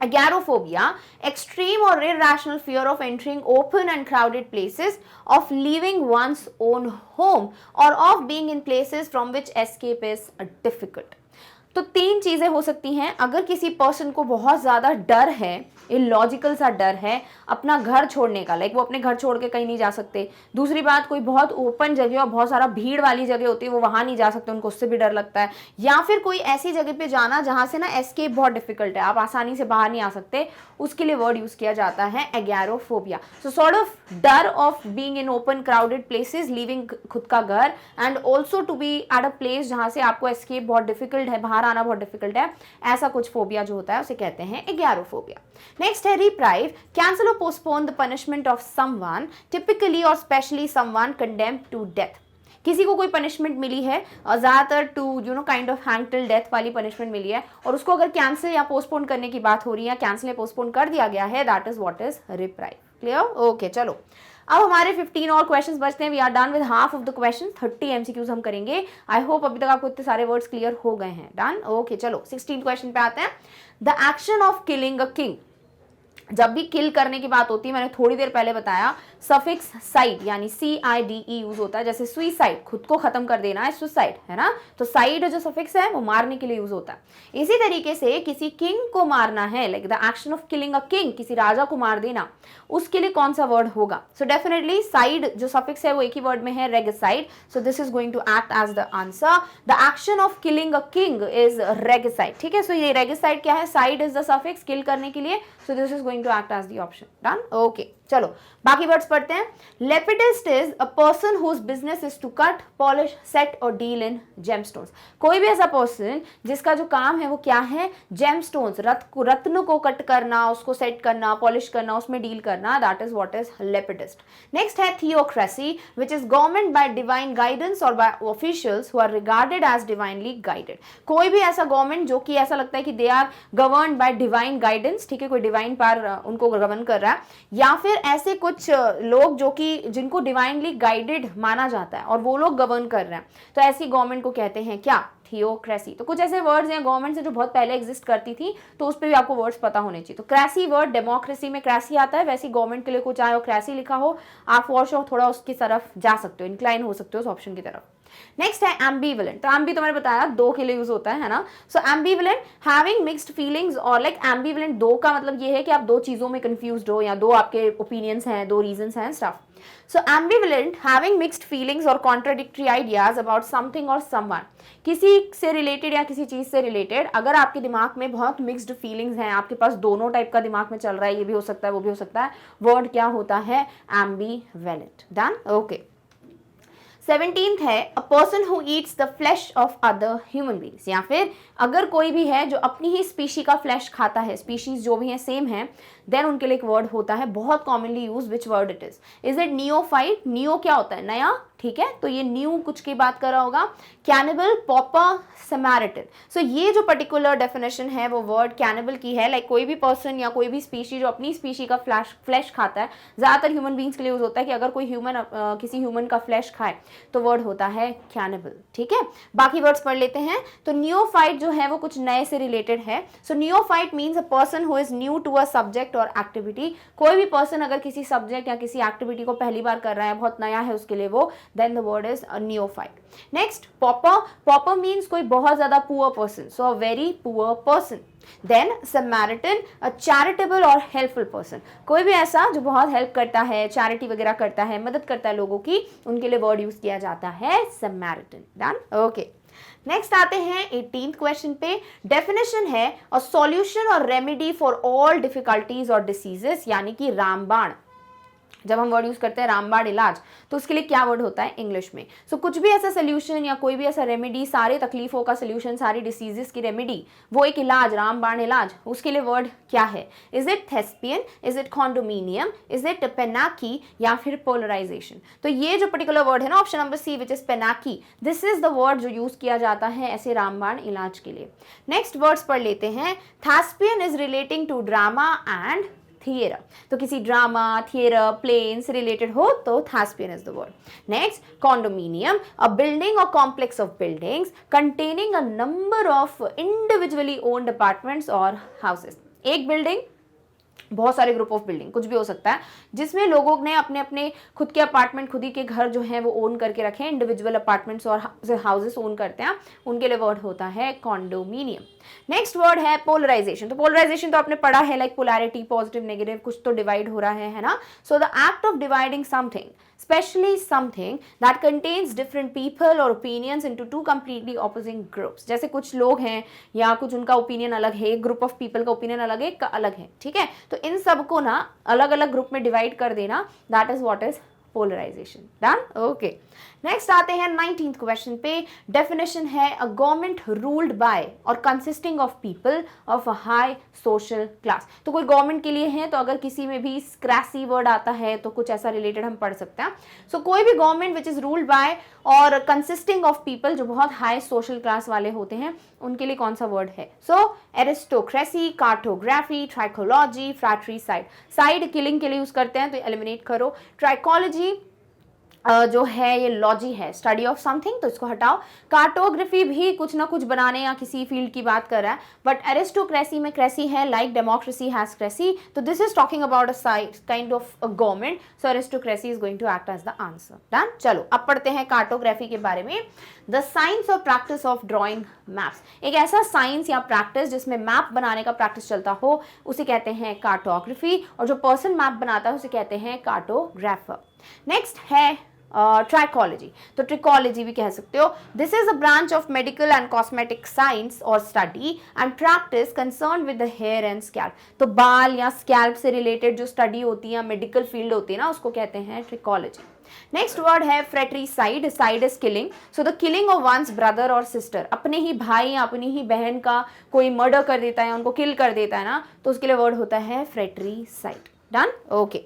Agoraphobia, extreme or irrational fear of entering open and crowded places, of leaving one's own home, or of being in places from which escape is difficult। तो तीन चीजें हो सकती हैं। अगर किसी person को बहुत ज्यादा डर है, इलॉजिकल सा डर है अपना घर छोड़ने का, लाइक वो अपने घर छोड़ के कहीं नहीं जा सकते। दूसरी बात, कोई बहुत ओपन जगह और बहुत सारा भीड़ वाली जगह होती है, वो वहां नहीं जा सकते, उनको उससे भी डर लगता है। या फिर कोई ऐसी जगह पे जाना जहां से ना एस्केप बहुत डिफिकल्ट है, आप आसानी से बाहर नहीं आ सकते, उसके लिए वर्ड यूज किया जाता है एगैरोफोबिया। सो सॉर्ट ऑफ डर of being in open crowded places, living खुद का घर, and also to be at a place जहां से आपको एस्केप बहुत डिफिकल्ट है, बाहर आना बहुत डिफिकल्ट है, ऐसा कुछ फोबिया जो होता है उसे कहते हैं एगैरोफोबिया। नेक्स्ट है reprieve, cancel or postpone the punishment of someone, typically or especially someone condemned to death. किसी को कोई पनिशमेंट मिली है, ज्यादातर to kind of hang till death वाली पनिशमेंट मिली है, और उसको अगर कैंसिल या पोस्टपोन करने की बात हो रही है, कैंसिल या पोस्टपोन कर दिया गया है, that is what is reprieve. Clear? Okay, चलो अब हमारे 15 और क्वेश्चंस बचते हैं। We are done with half of the question. 30 MCQs हम करेंगे। आई होप अभी तक आपको इतने सारे वर्ड्स क्लियर हो गए हैं। डन? ओके, चलो 16 क्वेश्चन पे आते हैं। The action of killing a king, जब भी किल करने की बात होती है, मैंने थोड़ी देर पहले बताया, सफिक्स साइड यानी CIDE यूज होता है। जैसे सुइसाइड, खुद को खत्म कर देना है सुसाइड, है ना, तो साइड जो सफिक्स है वो मारने के लिए यूज होता है। इसी तरीके से किसी किंग को मारना है, like the action of killing a king, किसी राजा को मार देना, उसके लिए कौन सा वर्ड होगा? सो डेफिनेटली साइड जो सफिक्स है वो एक ही वर्ड में है, regicide. So this is going to act as the answer. The action of killing a king is regicide. ठीक है, सो ये रेगिसाइड क्या है? Cide is the suffix, kill करने के लिए, so this is going to act as the option. Done? Okay, चलो बाकी वर्ड्स पढ़ते हैं। Lapidist is a person whose business is to cut, polish, set और डील इन जेमस्टोन्स। कोई भी ऐसा पर्सन जिसका जो काम है वो क्या है, जेमस्टोन्स, रत्न को कट करना, उसको सेट करना, पॉलिश करना, उसमें डील करना, that is what is lapidist. Next है theocracy, which is government by divine guidance or by officials who are regarded as divinely guided. कोई भी ऐसा गवर्नमेंट जो कि ऐसा लगता है कि they are govern by divine guidance, ठीक है, कोई डिवाइन पावर उनको गवर्न कर रहा है, या फिर ऐसे कुछ लोग जो कि जिनको डिवाइनली गाइडेड माना जाता है और वो लोग गवर्न कर रहे हैं, तो ऐसी गवर्नमेंट को कहते हैं क्या, थियोक्रेसी। तो कुछ ऐसे वर्ड्स हैं गवर्नमेंट से जो बहुत पहले एग्जिस्ट करती थी, तो उस पर भी आपको वर्ड्स पता होने चाहिए। तो क्रेसी वर्ड, डेमोक्रेसी में क्रेसी आता है, वैसी गवर्नमेंट के लिए कुछ आए और क्रेसी लिखा हो, आप फॉर श्योर थोड़ा उसकी तरफ जा सकते हो, इंक्लाइन हो सकते हो उस ऑप्शन की तरफ। नेक्स्ट है एम्बीवेलेंट। तो एम्बी तो मैंने बताया दो के लिए यूज होता है ना। सो एम्बीवेलेंट, हैविंग मिक्स्ड फीलिंग्स, और लाइक एम्बीवेलेंट दो का मतलब ये है कि आप दो चीजों में कंफ्यूज्ड हो, या दो आपके ओपिनियंस हैं, दो रीजंस हैं, stuff. So ambivalent, having mixed feelings or contradictory ideas about something or someone. किसी से रिलेटेड या किसी चीज से रिलेटेड अगर आपके दिमाग में बहुत मिक्स्ड फीलिंग्स हैं, आपके पास दोनों टाइप का दिमाग में चल रहा है, ये भी हो सकता है वो भी हो सकता है, वर्ड क्या होता है, एम्बीवेलेंट। Done, okay. 17th है a person who eats the flash of other human beings, या फिर अगर कोई भी है जो अपनी ही स्पीशी का फ्लैश खाता है, स्पीशीज जो भी है सेम है, देन उनके लिए एक वर्ड होता है बहुत commonly use, which word it is it neophyte. Neo क्या होता है, नया, ठीक है, तो ये न्यू कुछ की बात कर रहा होगा। Cannibal, popper, Samaritan. सो ये जो पर्टिकुलर डेफिनेशन है वो वर्ड कैनिबल की है, लाइक कोई भी पर्सन या कोई भी स्पीशी जो अपनी स्पीशी का फ्लैश खाता है, ज्यादातर ह्यूमन बींग्स के लिए यूज होता है कि अगर कोई ह्यूमन किसी ह्यूमन का फ्लैश खाए तो वर्ड होता है कैनिबल, ठीक है। बाकी वर्ड्स पढ़ लेते हैं। तो नियोफाइट जो है वो कुछ नए से रिलेटेड है। So neophyte means a person who is new to a subject or activity. कोई भी पर्सन अगर किसी सब्जेक्ट या किसी एक्टिविटी को पहली बार कर रहा है, बहुत नया है उसके लिए वो, then the word is a neophyte. Next, pauper. Pauper means कोई बहुत ज़्यादा poor person, so a very poor person. Then Samaritan, a charitable or helpful person. कोई भी ऐसा जो बहुत हेल्प करता है, चैरिटी वगैरह करता है, मदद करता है लोगों की, उनके लिए वर्ड यूज किया जाता है Samaritan. Done? Okay. नेक्स्ट आते हैं 18th क्वेश्चन पे। डेफिनेशन है अ सॉल्यूशन और रेमेडी फॉर ऑल डिफिकल्टीज और डिसीजेस, यानी कि रामबाण। जब हम वर्ड यूज करते हैं रामबाण इलाज, तो उसके लिए क्या वर्ड होता है इंग्लिश में। सो कुछ भी ऐसा सोल्यूशन या कोई भी ऐसा रेमेडी, सारे तकलीफों का सोल्यूशन, सारी डिसीजेस की रेमेडी, वो एक इलाज, रामबाण इलाज, उसके लिए वर्ड क्या है। Is it thespian, is it condominium, is it panacea, या फिर पोलराइजेशन। तो ये जो पर्टिकुलर वर्ड है ना, option number C, which is panacea, this is the word जो यूज किया जाता है ऐसे रामबाण इलाज के लिए। नेक्स्ट वर्ड्स पढ़ लेते हैं। Thespian is relating to drama and theatre. तो किसी ड्रामा, थिएटर, प्लेन से रिलेटेड हो तो thespian is the word. Next, condominium, a building or complex of buildings containing a number of individually owned apartments or houses. एक building, बहुत सारे group of building, कुछ भी हो सकता है, जिसमें लोगों ने अपने अपने खुद के अपार्टमेंट, खुद ही के घर जो हैं वो ओन करके रखे हैं, individual apartments or houses own करते हैं, उनके लिए वर्ड होता है कॉन्डोमिनियम। नेक्स्ट वर्ड है पोलराइजेशन। तो पोलराइजेशन तो आपने पढ़ा है, लाइक पोलैरिटी, पॉजिटिव, नेगेटिव, कुछ तो डिवाइड हो रहा है ना। So the act of dividing something, especially something that contains different people or opinions into two completely opposing groups. जैसे कुछ लोग हैं या कुछ उनका ओपिनियन अलग है, एक ग्रुप ऑफ पीपल का ओपिनियन अलग है, एक का अलग है, ठीक है। तो इन सबको ना अलग अलग ग्रुप में डिवाइड कर देना, that is what is polarization. Done, okay. Next आते हैं 19th क्वेश्चन पे। डेफिनेशन है अ गवर्नमेंट रूल्ड बाय और consisting of people of a high social class. तो कोई गवर्नमेंट के लिए है, तो अगर किसी में भी स्क्रैसी वर्ड आता है तो कुछ ऐसा रिलेटेड हम पढ़ सकते हैं। सो कोई भी government which is ruled by और कंसिस्टिंग ऑफ पीपल जो बहुत हाई सोशल क्लास वाले होते हैं, उनके लिए कौन सा वर्ड है। So aristocracy, cartography, trichology, fratricide. Cide killing के लिए यूज करते हैं तो एलिमिनेट करो। ट्राइकोलॉजी जो है ये लॉजी है, स्टडी ऑफ समथिंग, तो इसको हटाओ। कार्टोग्राफी भी कुछ ना कुछ बनाने या किसी फील्ड की बात कर रहा है, बट एरिस्टोक्रेसी में क्रेसी है, लाइक डेमोक्रेसी हैज क्रेसी, तो this is talking about a side kind of a government, so aristocracy is going to act as the answer. Done, चलो अब पढ़ते हैं कार्टोग्राफी के बारे में। द साइंस और प्रैक्टिस ऑफ ड्रॉइंग मैप्स, एक ऐसा साइंस या प्रैक्टिस जिसमें मैप बनाने का प्रैक्टिस चलता हो, उसे कहते हैं कार्टोग्राफी, और जो पर्सन मैप बनाता है उसे कहते हैं कार्टोग्राफर। नेक्स्ट है ट्राइकोलॉजी, तो ट्रिकोलॉजी भी कह सकते हो। This is a branch of medical and cosmetic science or study and practice concern with the hair and scalp. तो बाल या स्कैल्प से रिलेटेड जो स्टडी होती है, मेडिकल फील्ड होती है ना, उसको कहते हैं ट्रिकोलॉजी। नेक्स्ट वर्ड है fratricide. Cide is killing, so the killing of one's brother or sister. अपने ही भाई या अपनी ही बहन का कोई मर्डर कर देता है, उनको किल कर देता है ना, तो उसके लिए वर्ड होता है फ्रेट्रीसाइड। Done, okay.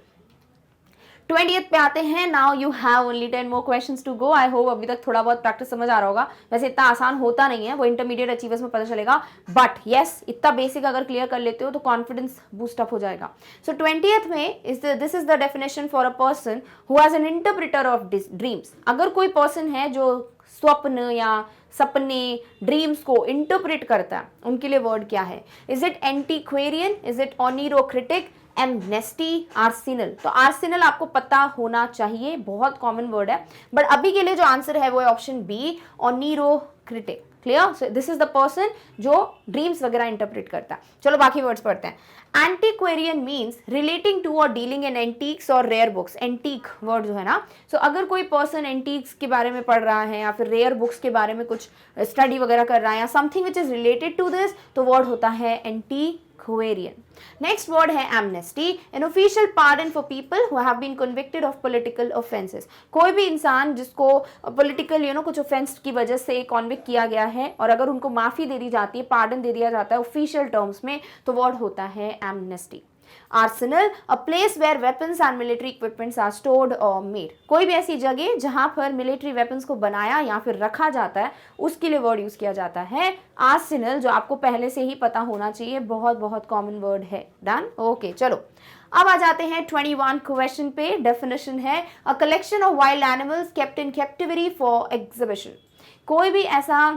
20th पे आते हैं। Now you have only 10 more questions to go. I hope अभी तक थोड़ा बहुत प्रैक्टिस समझ आ रहा होगा। वैसे इतना आसान होता नहीं है, वो इंटरमीडिएट अचीवर्स में पता चलेगा, बट यस इतना बेसिक अगर क्लियर कर लेते हो तो कॉन्फिडेंस बूस्ट अप हो जाएगा। सो 20th में this is the definition for a person who has an interpreter of dreams. अगर कोई पर्सन है जो स्वप्न या सपने, ड्रीम्स को इंटरप्रेट करता है, उनके लिए वर्ड क्या है? Is it antiquarian, is it oneirocritic, amnesty, arsenal. तो आर्सेनल आपको पता होना चाहिए, बहुत कॉमन वर्ड है, बट अभी के लिए जो आंसर है वो है option B, oneirocritic. Clear? So this is the person जो ड्रीम्स वगैरह इंटरप्रेट करता है। चलो बाकी वर्ड्स पढ़ते हैं। Antiquarian means relating to or dealing in antiques or rare books. Antique word जो है ना, सो अगर कोई पर्सन एंटीक्स के बारे में पढ़ रहा है या फिर रेयर बुक्स के बारे में कुछ स्टडी वगैरह कर रहा है या something which is related to this, तो वर्ड होता है एंटीक्वेरियन। नेक्स्ट वर्ड है amnesty, an official pardon for people who have been convicted of political offences. कोई भी इंसान जिसको पॉलिटिकल कुछ ऑफेंस की वजह से कॉन्विक्ट किया गया है और अगर उनको माफी दे दी जाती है, पार्डन दे दिया जाता है ऑफिशियल टर्म्स में, तो वर्ड होता है amnesty. Arsenal, a place where weapons and military equipments are stored और मेड। कोई भी ऐसी जगह जहां पर मिलिट्री वेपन्स को बनाया या फिर रखा जाता है, उसके लिए वर्ड यूज किया जाता है आर्सेनल, जो आपको पहले से ही पता होना चाहिए, बहुत बहुत कॉमन वर्ड है। Done, okay. चलो अब आ जाते हैं 21 क्वेश्चन पे। डेफिनेशन है a collection of wild animals kept in captivity for exhibition. कोई भी ऐसा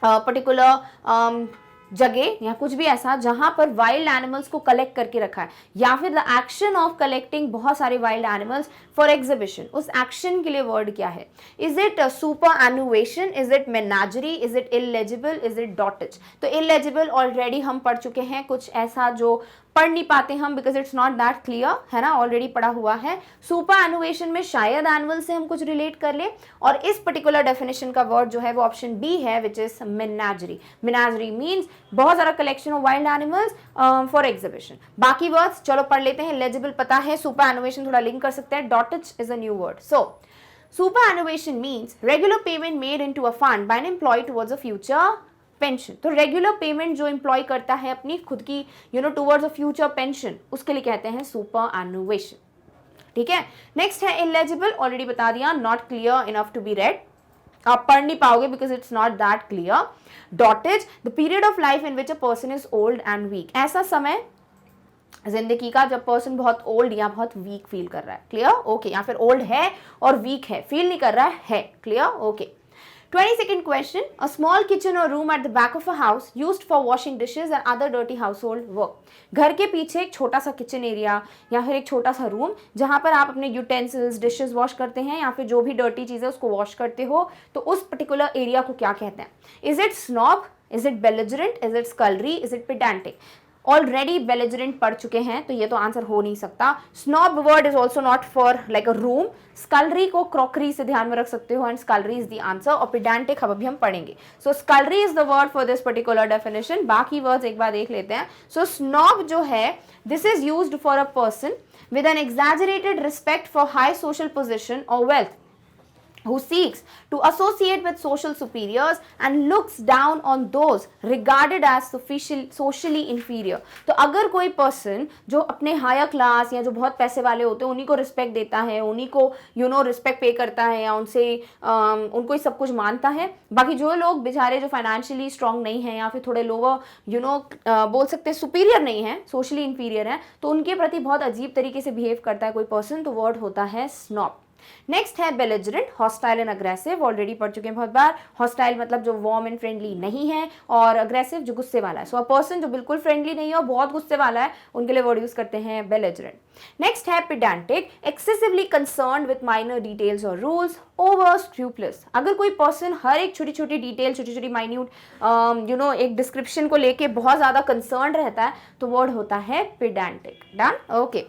पर्टिकुलर जगह या कुछ भी ऐसा जहां पर वाइल्ड एनिमल्स को कलेक्ट करके रखा है, या फिर द एक्शन ऑफ कलेक्टिंग बहुत सारे वाइल्ड एनिमल्स फॉर एग्जिबिशन, उस एक्शन के लिए वर्ड क्या है? Is it superannuation, is it menagerie, is it illegible, is it dotage? तो इलेजिबल ऑलरेडी हम पढ़ चुके हैं, कुछ ऐसा जो पढ़ नहीं पाते हम because it's not that clear, है ना, ऑलरेडी पढ़ा हुआ है। सुपर एनुएशन में शायद एनिमल से हम कुछ रिलेट कर ले, और इस पर्टिकुलर डेफिनेशन का वर्ड जो है वो ऑप्शन बी है, विच इज मेनाजरी। मेनाजरी मीन्स बहुत सारा collection of wild animals for exhibition. बाकी वर्ड्स चलो पढ़ लेते हैं। लेजिबल पता है, सुपर एनुएशन थोड़ा लिंक कर सकते हैं, dotage is a new word. So superannuation means regular payment made into a fund by an employee towards a future pension. तो रेगुलर पेमेंट जो एम्प्लॉय करता है अपनी खुद की टुवर्ड्स अ फ्यूचर पेंशन, उसके लिए कहते हैं सुपर एनुएशन। ठीक है। नेक्स्ट है इलेजिबल, ऑलरेडी बता दिया, not clear enough to be read, आप पढ़ नहीं पाओगे because it's not that clear. Dotage, the period of life in which a person is old and weak. ऐसा समय जिंदगी का जब पर्सन बहुत ओल्ड या बहुत वीक फील कर रहा है। क्लियर? ओके। या फिर ओल्ड है और वीक है, फील नहीं कर रहा है। Clear? Okay. 22nd question, a small kitchen or room at the back of a house used for washing dishes and other dirty household work. घर के पीछे एक छोटा सा किचन एरिया या फिर एक छोटा सा रूम जहां पर आप अपने यूटेंसिल्स, डिशेस वॉश करते हैं या फिर जो भी डर्टी चीज़ है उसको वॉश करते हो, तो उस पर्टिकुलर एरिया को क्या कहते हैं? Is it snob, is it belligerent, is it scullery, is it pedantic? Already belligerent पढ़ चुके हैं तो ये तो आंसर हो नहीं सकता। Snob word is also not for like a room. Scullery को क्रॉकरी से ध्यान में रख सकते हो and scullery is the answer, or pedantic अभी हम पढ़ेंगे। So scullery is the word for this particular definition. बाकी वर्ड्स एक बार देख लेते हैं। सो स्नॉब जो है, this is used for a person with an exaggerated respect for high social position or wealth who seeks to associate with social superiors and looks down on those regarded as socially inferior। तो अगर कोई person जो अपने higher class या जो बहुत पैसे वाले होते हैं उन्हीं को रिस्पेक्ट देता है, उन्हीं को रिस्पेक्ट पे करता है या उनसे उनको ही सब कुछ मानता है, बाकी जो लोग बेचारे जो फाइनेंशियली स्ट्रांग नहीं है या फिर थोड़े लोअर बोल सकते हैं सुपीरियर नहीं है, सोशली इंफीरियर है, तो उनके प्रति बहुत अजीब तरीके से बिहेव करता है कोई पर्सन, तो वर्ड होता है स्नॉब। नेक्स्ट है belligerent, hostile and aggressive, already पढ़ चुके हैं बहुत बार। हॉस्टाइल मतलब जो वार्म एंड फ्रेंडली नहीं है, और अग्रेसिव जो गुस्से वाला है। सो अ पर्सन जो बिल्कुल फ्रेंडली नहीं है और बहुत गुस्से वाला है, उनके लिए वर्ड यूज करते हैं बेलिजरेंट। नेक्स्ट है pedantic, excessively concerned with minor details or rules, over scrupulous. अगर कोई पर्सन हर एक छोटी छोटी डिटेल, छोटी छोटी माइन्यूट एक डिस्क्रिप्शन को लेके बहुत ज्यादा कंसर्न रहता है, तो वर्ड होता है पेडांटिक। Done, okay.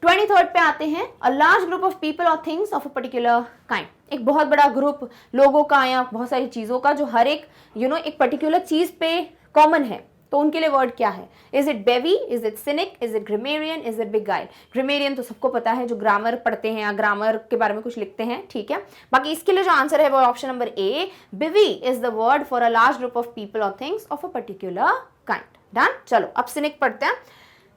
23rd पे आते हैं, a large group of people or things of a particular kind, एक बहुत बड़ा ग्रुप लोगों का या बहुत सारी चीजों का जो हर एक एक पर्टिकुलर चीज पे कॉमन है, तो उनके लिए वर्ड क्या है? Is it bevy, is it cynic, is it grammarian, is it beguile? Grammarian तो सबको पता है, जो ग्रामर पढ़ते हैं या ग्रामर के बारे में कुछ लिखते हैं, ठीक है। बाकी इसके लिए जो आंसर है वो option number A, bevy is the word for a large group of people or things of a particular kind. Done. चलो अब सिनिक पढ़ते हैं।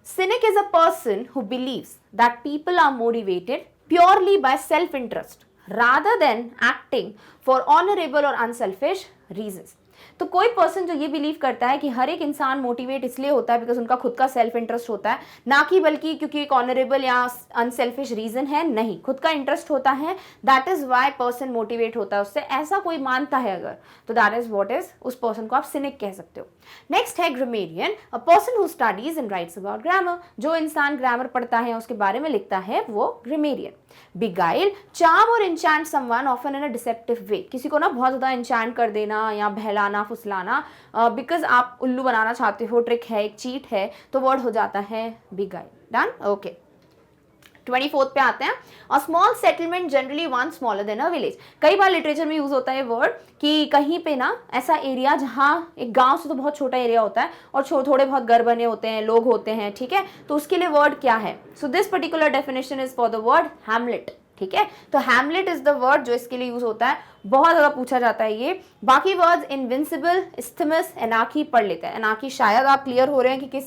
Cynic is a person who believes that people are motivated purely by self-interest rather than acting for honorable or unselfish reasons. तो कोई person जो ये believe करता है कि हर एक इंसान मोटिवेट इसलिए होता है बिकॉज उनका खुद का सेल्फ इंटरेस्ट होता है, ना कि बल्कि क्योंकि एक ऑनरेबल या अनसेल्फिश रीजन है, नहीं, खुद का इंटरेस्ट होता है, that is why person motivate होता है उससे, ऐसा कोई मानता है अगर, तो दैट इज व्हाट इज, उस पर्सन को आप सिनिक कह सकते हो। नेक्स्ट है grammarian, a person who studies and writes about grammar, जो इंसान ग्रामर पढ़ता है उसके बारे में लिखता है वो grammarian. Beguile, charm or enchant someone often in a deceptive way, किसी को ना बहुत ज्यादा इंचैंट कर देना या बहलाना फुसलाना, बिकॉज आप उल्लू बनाना चाहते हो, ट्रिक है, एक चीट है, तो वर्ड हो जाता है बिगाइल। डन। ओके 24th पे आते हैं, a small settlement generally one smaller than a village. कई बार लिटरेचर में यूज होता है वर्ड कि कहीं पे ना ऐसा एरिया जहाँ एक गांव से तो बहुत छोटा एरिया होता है और थोड़े बहुत घर बने होते हैं, लोग होते हैं, ठीक है, तो उसके लिए वर्ड क्या है? So this particular definition is for the word Hamlet, ठीक है। तो हैमलेट इज द वर्ड जो इसके लिए यूज होता है, बहुत ज्यादा पूछा जाता है ये। बाकी वर्ड्स इनविंसिबल, इस्थमस, एनाकी पढ़ लेते हैं। एनाकी शायद आप क्लियर हो रहे हैं कि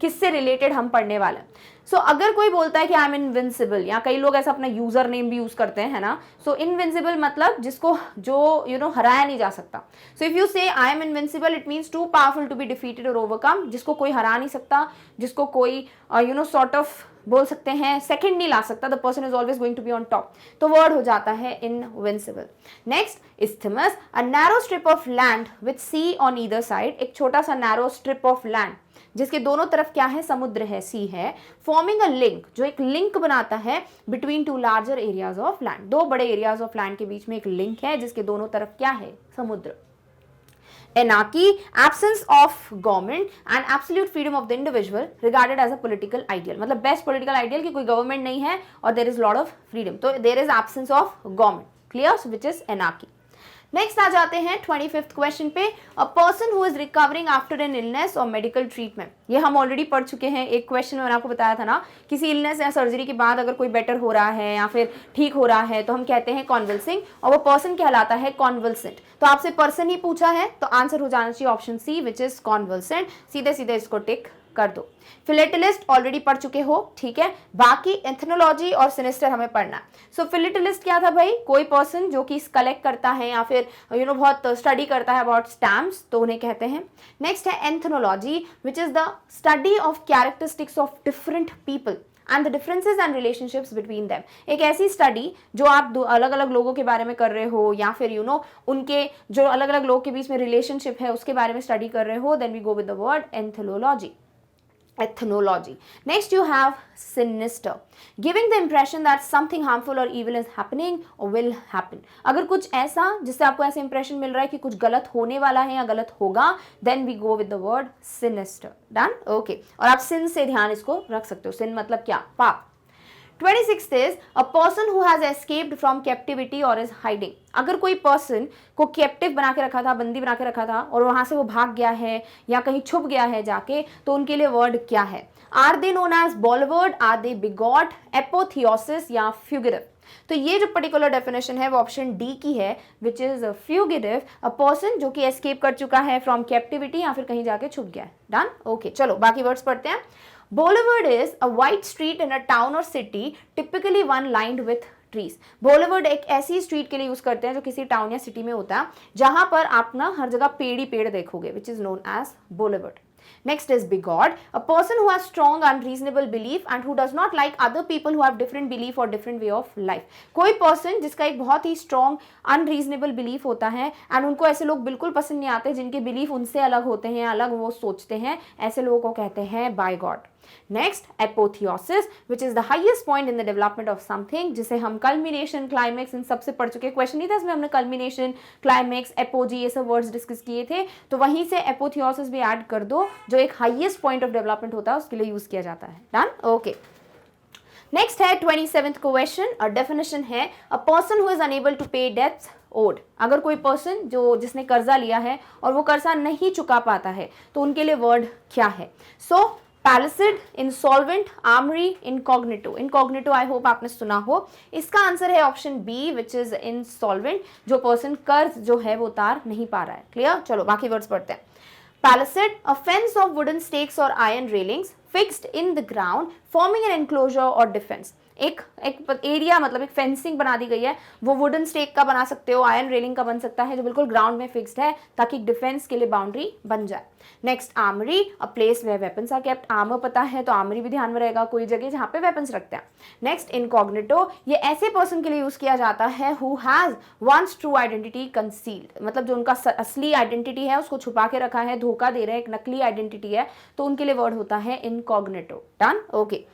किससे रिलेटेड हम पढ़ने वाले हैं। सो अगर कोई बोलता है कि आई एम इनविंसिबल, या कई लोग ऐसा अपना यूजर नेम भी यूज करते हैं, है ना, सो इनविंसिबल मतलब जिसको जो हराया नहीं जा सकता। सो if you say I am invincible, it means too powerful to be defeated और ओवरकम, जिसको कोई हरा नहीं सकता, जिसको कोई सॉर्ट ऑफ बोल सकते हैं सेकंड नहीं ला सकता, the person is always going to be on top, तो वर्ड हो जाता है invincible. Next isthmus, a narrow strip of land with sea on either side, एक छोटा सा नैरो स्ट्रिप ऑफ लैंड जिसके दोनों तरफ क्या है? समुद्र है, सी है। फॉर्मिंग अ लिंक, जो एक लिंक बनाता है between two larger areas of land, दो बड़े एरियाज ऑफ लैंड के बीच में एक लिंक है जिसके दोनों तरफ क्या है? समुद्र। Anarchy, absence of government and absolute freedom of the individual regarded as a political ideal, मतलब बेस्ट पॉलिटिकल आइडियल कि कोई गवर्नमेंट नहीं है और there is lot of freedom, तो there is absence of government, clear, which is anarchy. Next आ जाते हैं 25th क्वेश्चन पे, a person who is recovering after an illness or medical treatment, ये हम ऑलरेडी पढ़ चुके हैं एक क्वेश्चन में, मैंने आपको बताया था ना, किसी इलनेस या सर्जरी के बाद अगर कोई बेटर हो रहा है या फिर ठीक हो रहा है तो हम कहते हैं कॉन्वल्सिंग, और वो पर्सन कहलाता है कॉन्वल्सेंट। तो आपसे पर्सन ही पूछा है तो आंसर हो जाना चाहिए ऑप्शन सी, विच इज कॉन्वल्सेंट, सीधे सीधे इसको टिक कर दो। फिलेटलिस्ट ऑलरेडी पढ़ चुके हो, ठीक है, बाकी एथनोलॉजी और सिनिस्टर हमें पढ़ना है। सो फिलेटलिस्ट क्या था भाई? कोई पर्सन जो कि कलेक्ट करता है या फिर बहुत स्टडी करता है अबाउट स्टैम्प्स, तो उन्हें कहते हैं। नेक्स्ट है ethnology, which is the study of characteristics of different people and the differences and relationships between them, एक ऐसी स्टडी जो आप अलग अलग लोगों के बारे में कर रहे हो या फिर उनके जो अलग अलग लोगों के बीच में रिलेशनशिप है उसके बारे में स्टडी कर रहे हो, then we go with the word ethnology. Ethnology. Next you have sinister, giving the impression that something harmful or evil is happening or will happen. अगर कुछ ऐसा जिससे आपको ऐसे इंप्रेशन मिल रहा है कि कुछ गलत होने वाला है या गलत होगा, then we go with the word sinister. Done? Okay. और आप sin से ध्यान इसको रख सकते हो। sin मतलब क्या? पाप। 26th is a person who has escaped from captivity or is hiding. अगर कोई पर्सन को कैप्टिव बना के रखा था, बंदी बना के रखा था और वहां से वो भाग गया है या कहीं छुप गया है जाके, तो उनके लिए वर्ड क्या है? Are they known as boulevard, are they bigot, apotheosis या फ्यूगिटिव? तो ये जो पर्टिकुलर डेफिनेशन है वो ऑप्शन डी की है, विच इज फ्यूगिटिव, अ पर्सन जो कि एस्केप कर चुका है फ्रॉम कैप्टिविटी या फिर कहीं जाके छुप गया है। डन? ओके, चलो बाकी वर्ड्स पढ़ते हैं। Boulevard is a wide street in a town or city, typically one lined with trees. Boulevard एक ऐसी स्ट्रीट के लिए यूज करते हैं जो किसी टाउन या सिटी में होता है जहां पर आप ना हर जगह पेड़ ही पेड़ देखोगे, which is known as boulevard. Next is bigot, a person who has strong unreasonable belief and who does not like other people who have different belief or different way of life. कोई person जिसका एक बहुत ही strong unreasonable belief होता है and उनको ऐसे लोग बिल्कुल पसंद नहीं आते जिनके belief उनसे अलग होते हैं, अलग वो सोचते हैं, ऐसे लोगों को कहते हैं bigot. Next, apotheosis, which is the highest point in the development of something, जिसे हम culmination, climax इन सबसे पढ़ चुके। क्वेश्चन नहीं था इसमें, हमने culmination, climax, apogee ये सब वर्ड्स डिस्कस किए थे, तो वहीं से apotheosis भी ऐड कर दो, जो एक highest point of development होता है उसके लिए यूज किया जाता है। डन? ओके। नेक्स्ट है 27th क्वेश्चन और डेफिनेशन है a person who is unable to pay debts owed. अगर कोई पर्सन जिसने कर्जा लिया है और वो कर्जा नहीं चुका पाता है तो उनके लिए वर्ड क्या है? So palisade, insolvent, armoury, incognito. Incognito I hope आपने सुना हो। इसका आंसर है option B which is insolvent, जो पर्सन कर्ज जो है वो उतार नहीं पा रहा है। क्लियर? चलो बाकी वर्ड्स पढ़ते हैं। Palisade, a fence of wooden stakes or iron railings fixed in the ground forming an enclosure or defence. एक एरिया मतलब एक फेंसिंग बना दी गई है, वो वुडन स्टेक का बना सकते हो, आयरन रेलिंग का बन सकता है, जो बिल्कुल ग्राउंड में फिक्स्ड है ताकि डिफेंस के लिए बाउंड्री बन जाए। Next armoury, a place where weapons are kept. Armour पता है तो आर्मरी भी ध्यान में रहेगा, कोई जगह जहाँ पे वेपन्स रखते हैं। नेक्स्ट इनकॉग्निटो, ये ऐसे पर्सन के लिए यूज किया जाता है who has one's true identity concealed, मतलब जो उनका असली आइडेंटिटी है उसको छुपा के रखा है, धोखा दे रहे हैं, एक नकली आइडेंटिटी है, तो उनके लिए वर्ड होता है इनकॉग्निटो। डन? ओके।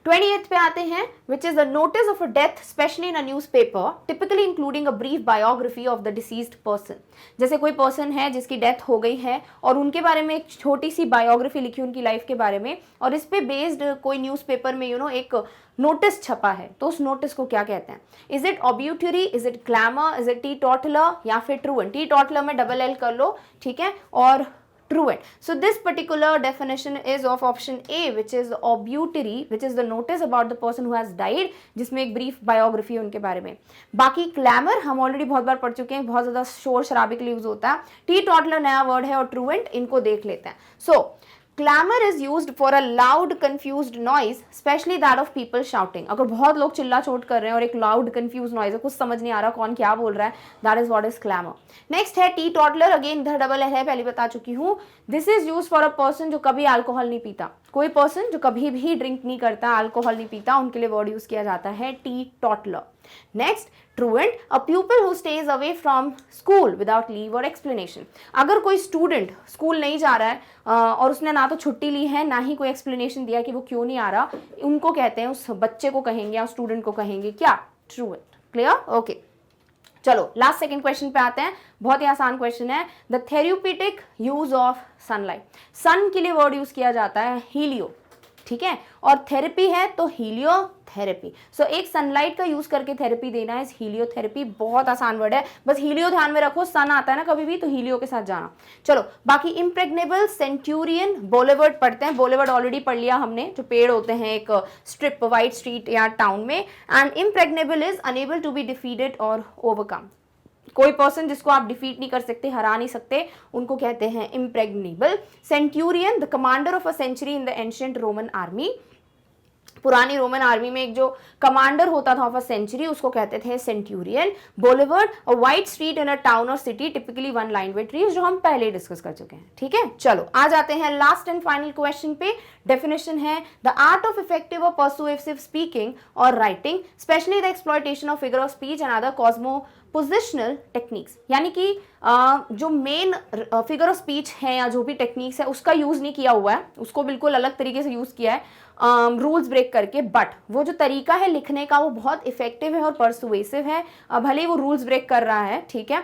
28th पे आते हैं which is a notice of a death especially in a newspaper typically including a brief biography of the deceased person। जैसे कोई पर्सन है जिसकी डेथ हो गई है और उनके बारे में एक छोटी सी बायोग्राफी लिखी उनकी लाइफ के बारे में और इस पे बेस्ड कोई न्यूज़पेपर में एक नोटिस छपा है, तो उस नोटिस को क्या कहते हैं? Is it obituary, is it clamour, is it teetotaller या फिर ट्रूएंट? टी टॉटलर में डबल एल कर लो, ठीक है, और truant. So this particular definition is of option A which is obituary, which is the notice about the person who has died, जिसमें एक brief biography है उनके बारे में। बाकी clamor हम ऑलरेडी बहुत बार पढ़ चुके हैं, बहुत ज़्यादा शोर शराबे के लिए यूज होता है। टी टॉटलर नया वर्ड है और truant इनको देख लेते हैं। So Clamor is used for a loud confused noise, especially that of people shouting। अगर बहुत लोग चिल्ला चोट कर रहे हैं और एक loud confused noise है, कुछ समझ नहीं आ रहा कौन क्या बोल रहा है, that is what is clamor। Next है टी टॉटलर, अगेन इधर डबल है, पहले बता चुकी हूँ। This is use for a person जो कभी अल्कोहल नहीं पीता। कोई पर्सन जो कभी भी ड्रिंक नहीं करता, अल्कोहल नहीं पीता, उनके लिए वर्ड यूज किया जाता है teetotaller. Next truant, a pupil who stays away from school without leave or explanation. अगर कोई स्टूडेंट स्कूल नहीं जा रहा है और उसने ना तो छुट्टी ली है ना ही कोई एक्सप्लेनेशन दिया कि वो क्यों नहीं आ रहा, उनको कहते हैं, उस बच्चे को कहेंगे या स्टूडेंट को कहेंगे क्या? ट्रूएंट। क्लियर? ओके। चलो लास्ट सेकंड क्वेश्चन पे आते हैं, बहुत ही आसान क्वेश्चन है। The therapeutic use of sunlight. Sun के लिए वर्ड यूज किया जाता है हीलियो, ठीक है, और थेरेपी है तो हीलियोथेरेपी। सो एक सनलाइट का यूज करके थेरेपी देना है हीलियोथेरेपी। बहुत आसान वर्ड है, बस हीलियो ध्यान में रखो, सन आता है ना कभी भी तो हीलियो के साथ जाना। चलो बाकी इम्प्रेग्नेबल, सेंचुरियन, बोलेवर्ड पढ़ते हैं। बोलेवर्ड ऑलरेडी पढ़ लिया हमने, जो पेड़ होते हैं एक स्ट्रिप वाइट स्ट्रीट या टाउन में। And impregnable is unable to be defeated और ओवरकम। कोई पर्सन जिसको आप डिफीट नहीं कर सकते, हरा नहीं सकते, उनको कहते हैं impregnable. Centurion, the commander of a century in the ancient Roman army. पुरानी रोमन आर्मी में एक जो कमांडर होता था ऑफ अ सेंचुरी, उसको कहते थे centurion. Boulevard, a wide street in a town or city typically one line with trees, जो हम पहले डिस्कस कर चुके हैं। ठीक है, चलो आ जाते हैं लास्ट एंड फाइनल क्वेश्चन पे। डेफिनेशन है the art of effective or persuasive speaking or writing, especially the exploitation of figure of speech and other compositional techniques. यानी कि जो मेन फिगर ऑफ स्पीच है या जो भी टेक्निक्स है उसका यूज नहीं किया हुआ है, उसको बिल्कुल अलग तरीके से यूज किया है रूल्स ब्रेक करके, बट वो जो तरीका है लिखने का वो बहुत इफेक्टिव है और परसुएसिव है। भले ही वो रूल्स ब्रेक कर रहा है, ठीक है,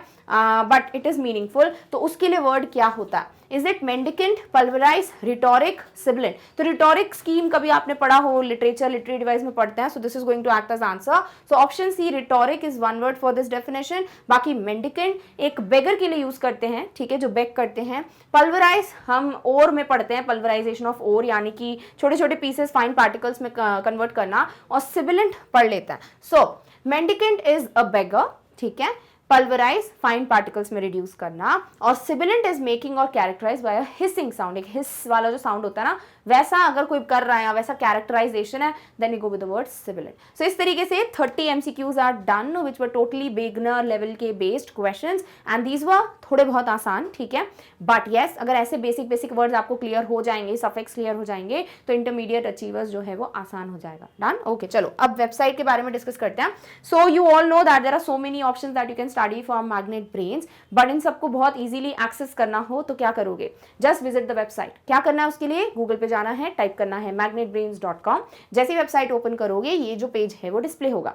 बट इट इज मीनिंगफुल। तो उसके लिए वर्ड क्या होता है? Is it mendicant, pulverise, rhetoric, sibilant? तो रिटोरिक स्कीम कभी आपने पढ़ा हो, लिटरेचर लिटरेरी डिवाइस में पढ़ते हैं, so this is going to act as answer. So option C rhetoric is one word for this definition. बाकी मेंडिकेंट एक बेगर के लिए यूज करते हैं, ठीक है, जो बेग करते हैं। पल्वराइज हम ओर में पढ़ते हैं, पल्वराइजेशन ऑफ ओर, यानी कि छोटे छोटे पीसेस फाइन पार्टिकल्स में कन्वर्ट करना, और सिबिलेंट पढ़ लेता है। सो मेंडिकेंट इज अ बेगर, ठीक है, पल्वराइज फाइन पार्टिकल्स में रिड्यूस करना, और सिबिलेंट इज मेकिंग और कैरेक्टराइज बाय अ हिसिंग साउंड। एक हिस वाला जो साउंड होता है ना, वैसा अगर कोई कर रहा है, वैसा कैरेक्टराइजेशन है, then you go with the word sibilant. सो इस तरीके से 30 MCQs are done which were totally beginner level के based questions, and these were थोड़े बहुत आसान, ठीक है, बट येस अगर ऐसे बेसिक बेसिक वर्ड्स आपको क्लियर हो जाएंगे, सफिक्स क्लियर हो जाएंगे, तो इंटरमीडिएट अचीवर्स जो है वो आसान हो जाएगा। डन? ओके, चलो अब वेबसाइट के बारे में डिस्कस करते हैं। So you all know that there are so many options that you can study from magnet brains, but इन सबको बहुत इजीली एक्सेस करना हो तो क्या करोगे? Just visit the website. क्या करना है उसके लिए? गूगल पे जाना है, टाइप करना है magnetbrains.com। जैसे वेबसाइट ओपन करोगे ये जो पेज है वो डिस्प्ले होगा।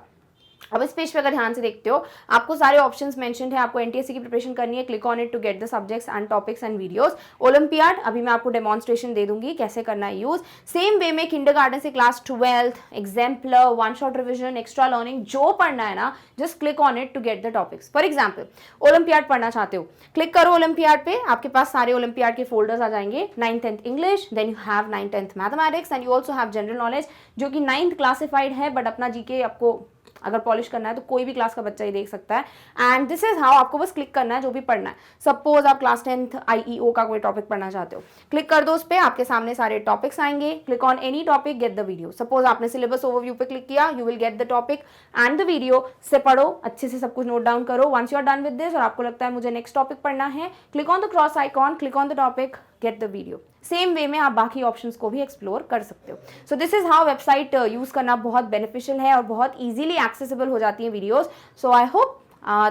अब इस पेज पे अगर ध्यान से देखते हो आपको सारे ऑप्शंस मेंशन्ड है, आपको एनटीएससी की प्रिपरेशन करनी है, click on it to get the subjects and topics and videos. Olympiad अभी मैं आपको डेमोन्स्ट्रेशन दे दूंगी कैसे करना है यूज। सेम वे में किंडरगार्टन से class 12th, exemplar, one shot revision, extra learning, जो पढ़ना है ना just click on it to get the topics. For example olympiad पढ़ना चाहते हो, क्लिक करो ओलंपियाड पे, आपके पास सारे ओलंपियाड के फोल्डर्स आ जाएंगे। 9th 10th English, then you have 9th 10th mathematics and you also have general knowledge जो कि 9th क्लासिफाइड है, बट अपना जीके आपको अगर पॉलिश करना है तो कोई भी क्लास का बच्चा ही देख सकता है। एंड दिस इज हाउ आपको बस क्लिक करना है जो भी पढ़ना है। सपोज आप क्लास 10th आईईओ का कोई टॉपिक पढ़ना चाहते हो, क्लिक कर दो उस पर, आपके सामने सारे टॉपिक्स आएंगे। Click on any topic, get the video. Suppose आपने सिलेबस ओवरव्यू पे क्लिक किया, you will get the topic and the video. से पढ़ो, अच्छे से सब कुछ नोट डाउन करो। Once you are done with this और आपको लगता है मुझे नेक्स्ट टॉपिक पढ़ना है, click on the cross icon, click on the topic, get the video. Same way में आप बाकी ऑप्शंस को भी एक्सप्लोर कर सकते हो। सो this is how website use करना बहुत बेनिफिशियल है और बहुत इजीली एक्सेसिबल हो जाती है videos. So I hope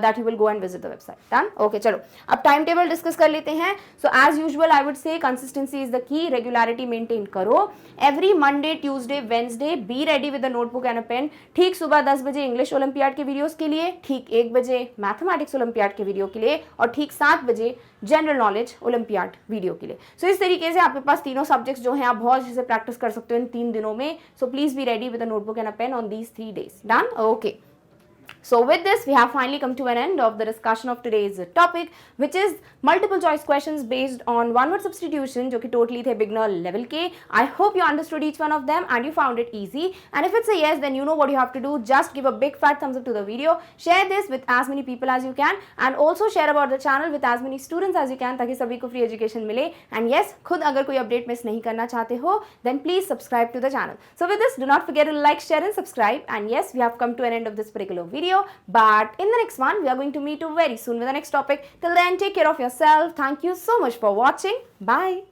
that you will go and visit the website. Done? Okay, चलो अब टाइम टेबल डिस्कस कर लेते हैं। So as usual I would say consistency is the key, regularity maintain करो। Every Monday, Tuesday, Wednesday be ready with a notebook and a pen. ठीक सुबह 10 बजे English olympiad के वीडियोस के लिए, ठीक 1 बजे मैथमेटिक्स ओलंपियाड के वीडियो के लिए और ठीक 7 बजे जनरल नॉलेज ओलंपियाड वीडियो के लिए। सो इस तरीके से आपके पास तीनों सब्जेक्ट्स जो हैं आप बहुत अच्छे से प्रैक्टिस कर सकते हो इन 3 दिनों में। So please be ready with a notebook and a pain on these 3 days. Done? Okay. So with this, we have finally come to an end of the discussion of today's topic, which is multiple choice questions based on one word substitution, जो कि totally थे beginner level के. I hope you understood each one of them and you found it easy. And if it's a yes, then you know what you have to do. Just give a big fat thumbs up to the video. Share this with as many people as you can, and also share about the channel with as many students as you can, ताकि सभी को free education मिले. And yes, खुद अगर कोई update miss नहीं करना चाहते हो, then please subscribe to the channel. So with this, do not forget to like, share, and subscribe. And yes, we have come to an end of this particular video. But in the next one, we are going to meet you very soon with the next topic. Till then, take care of yourself. Thank you so much for watching. Bye.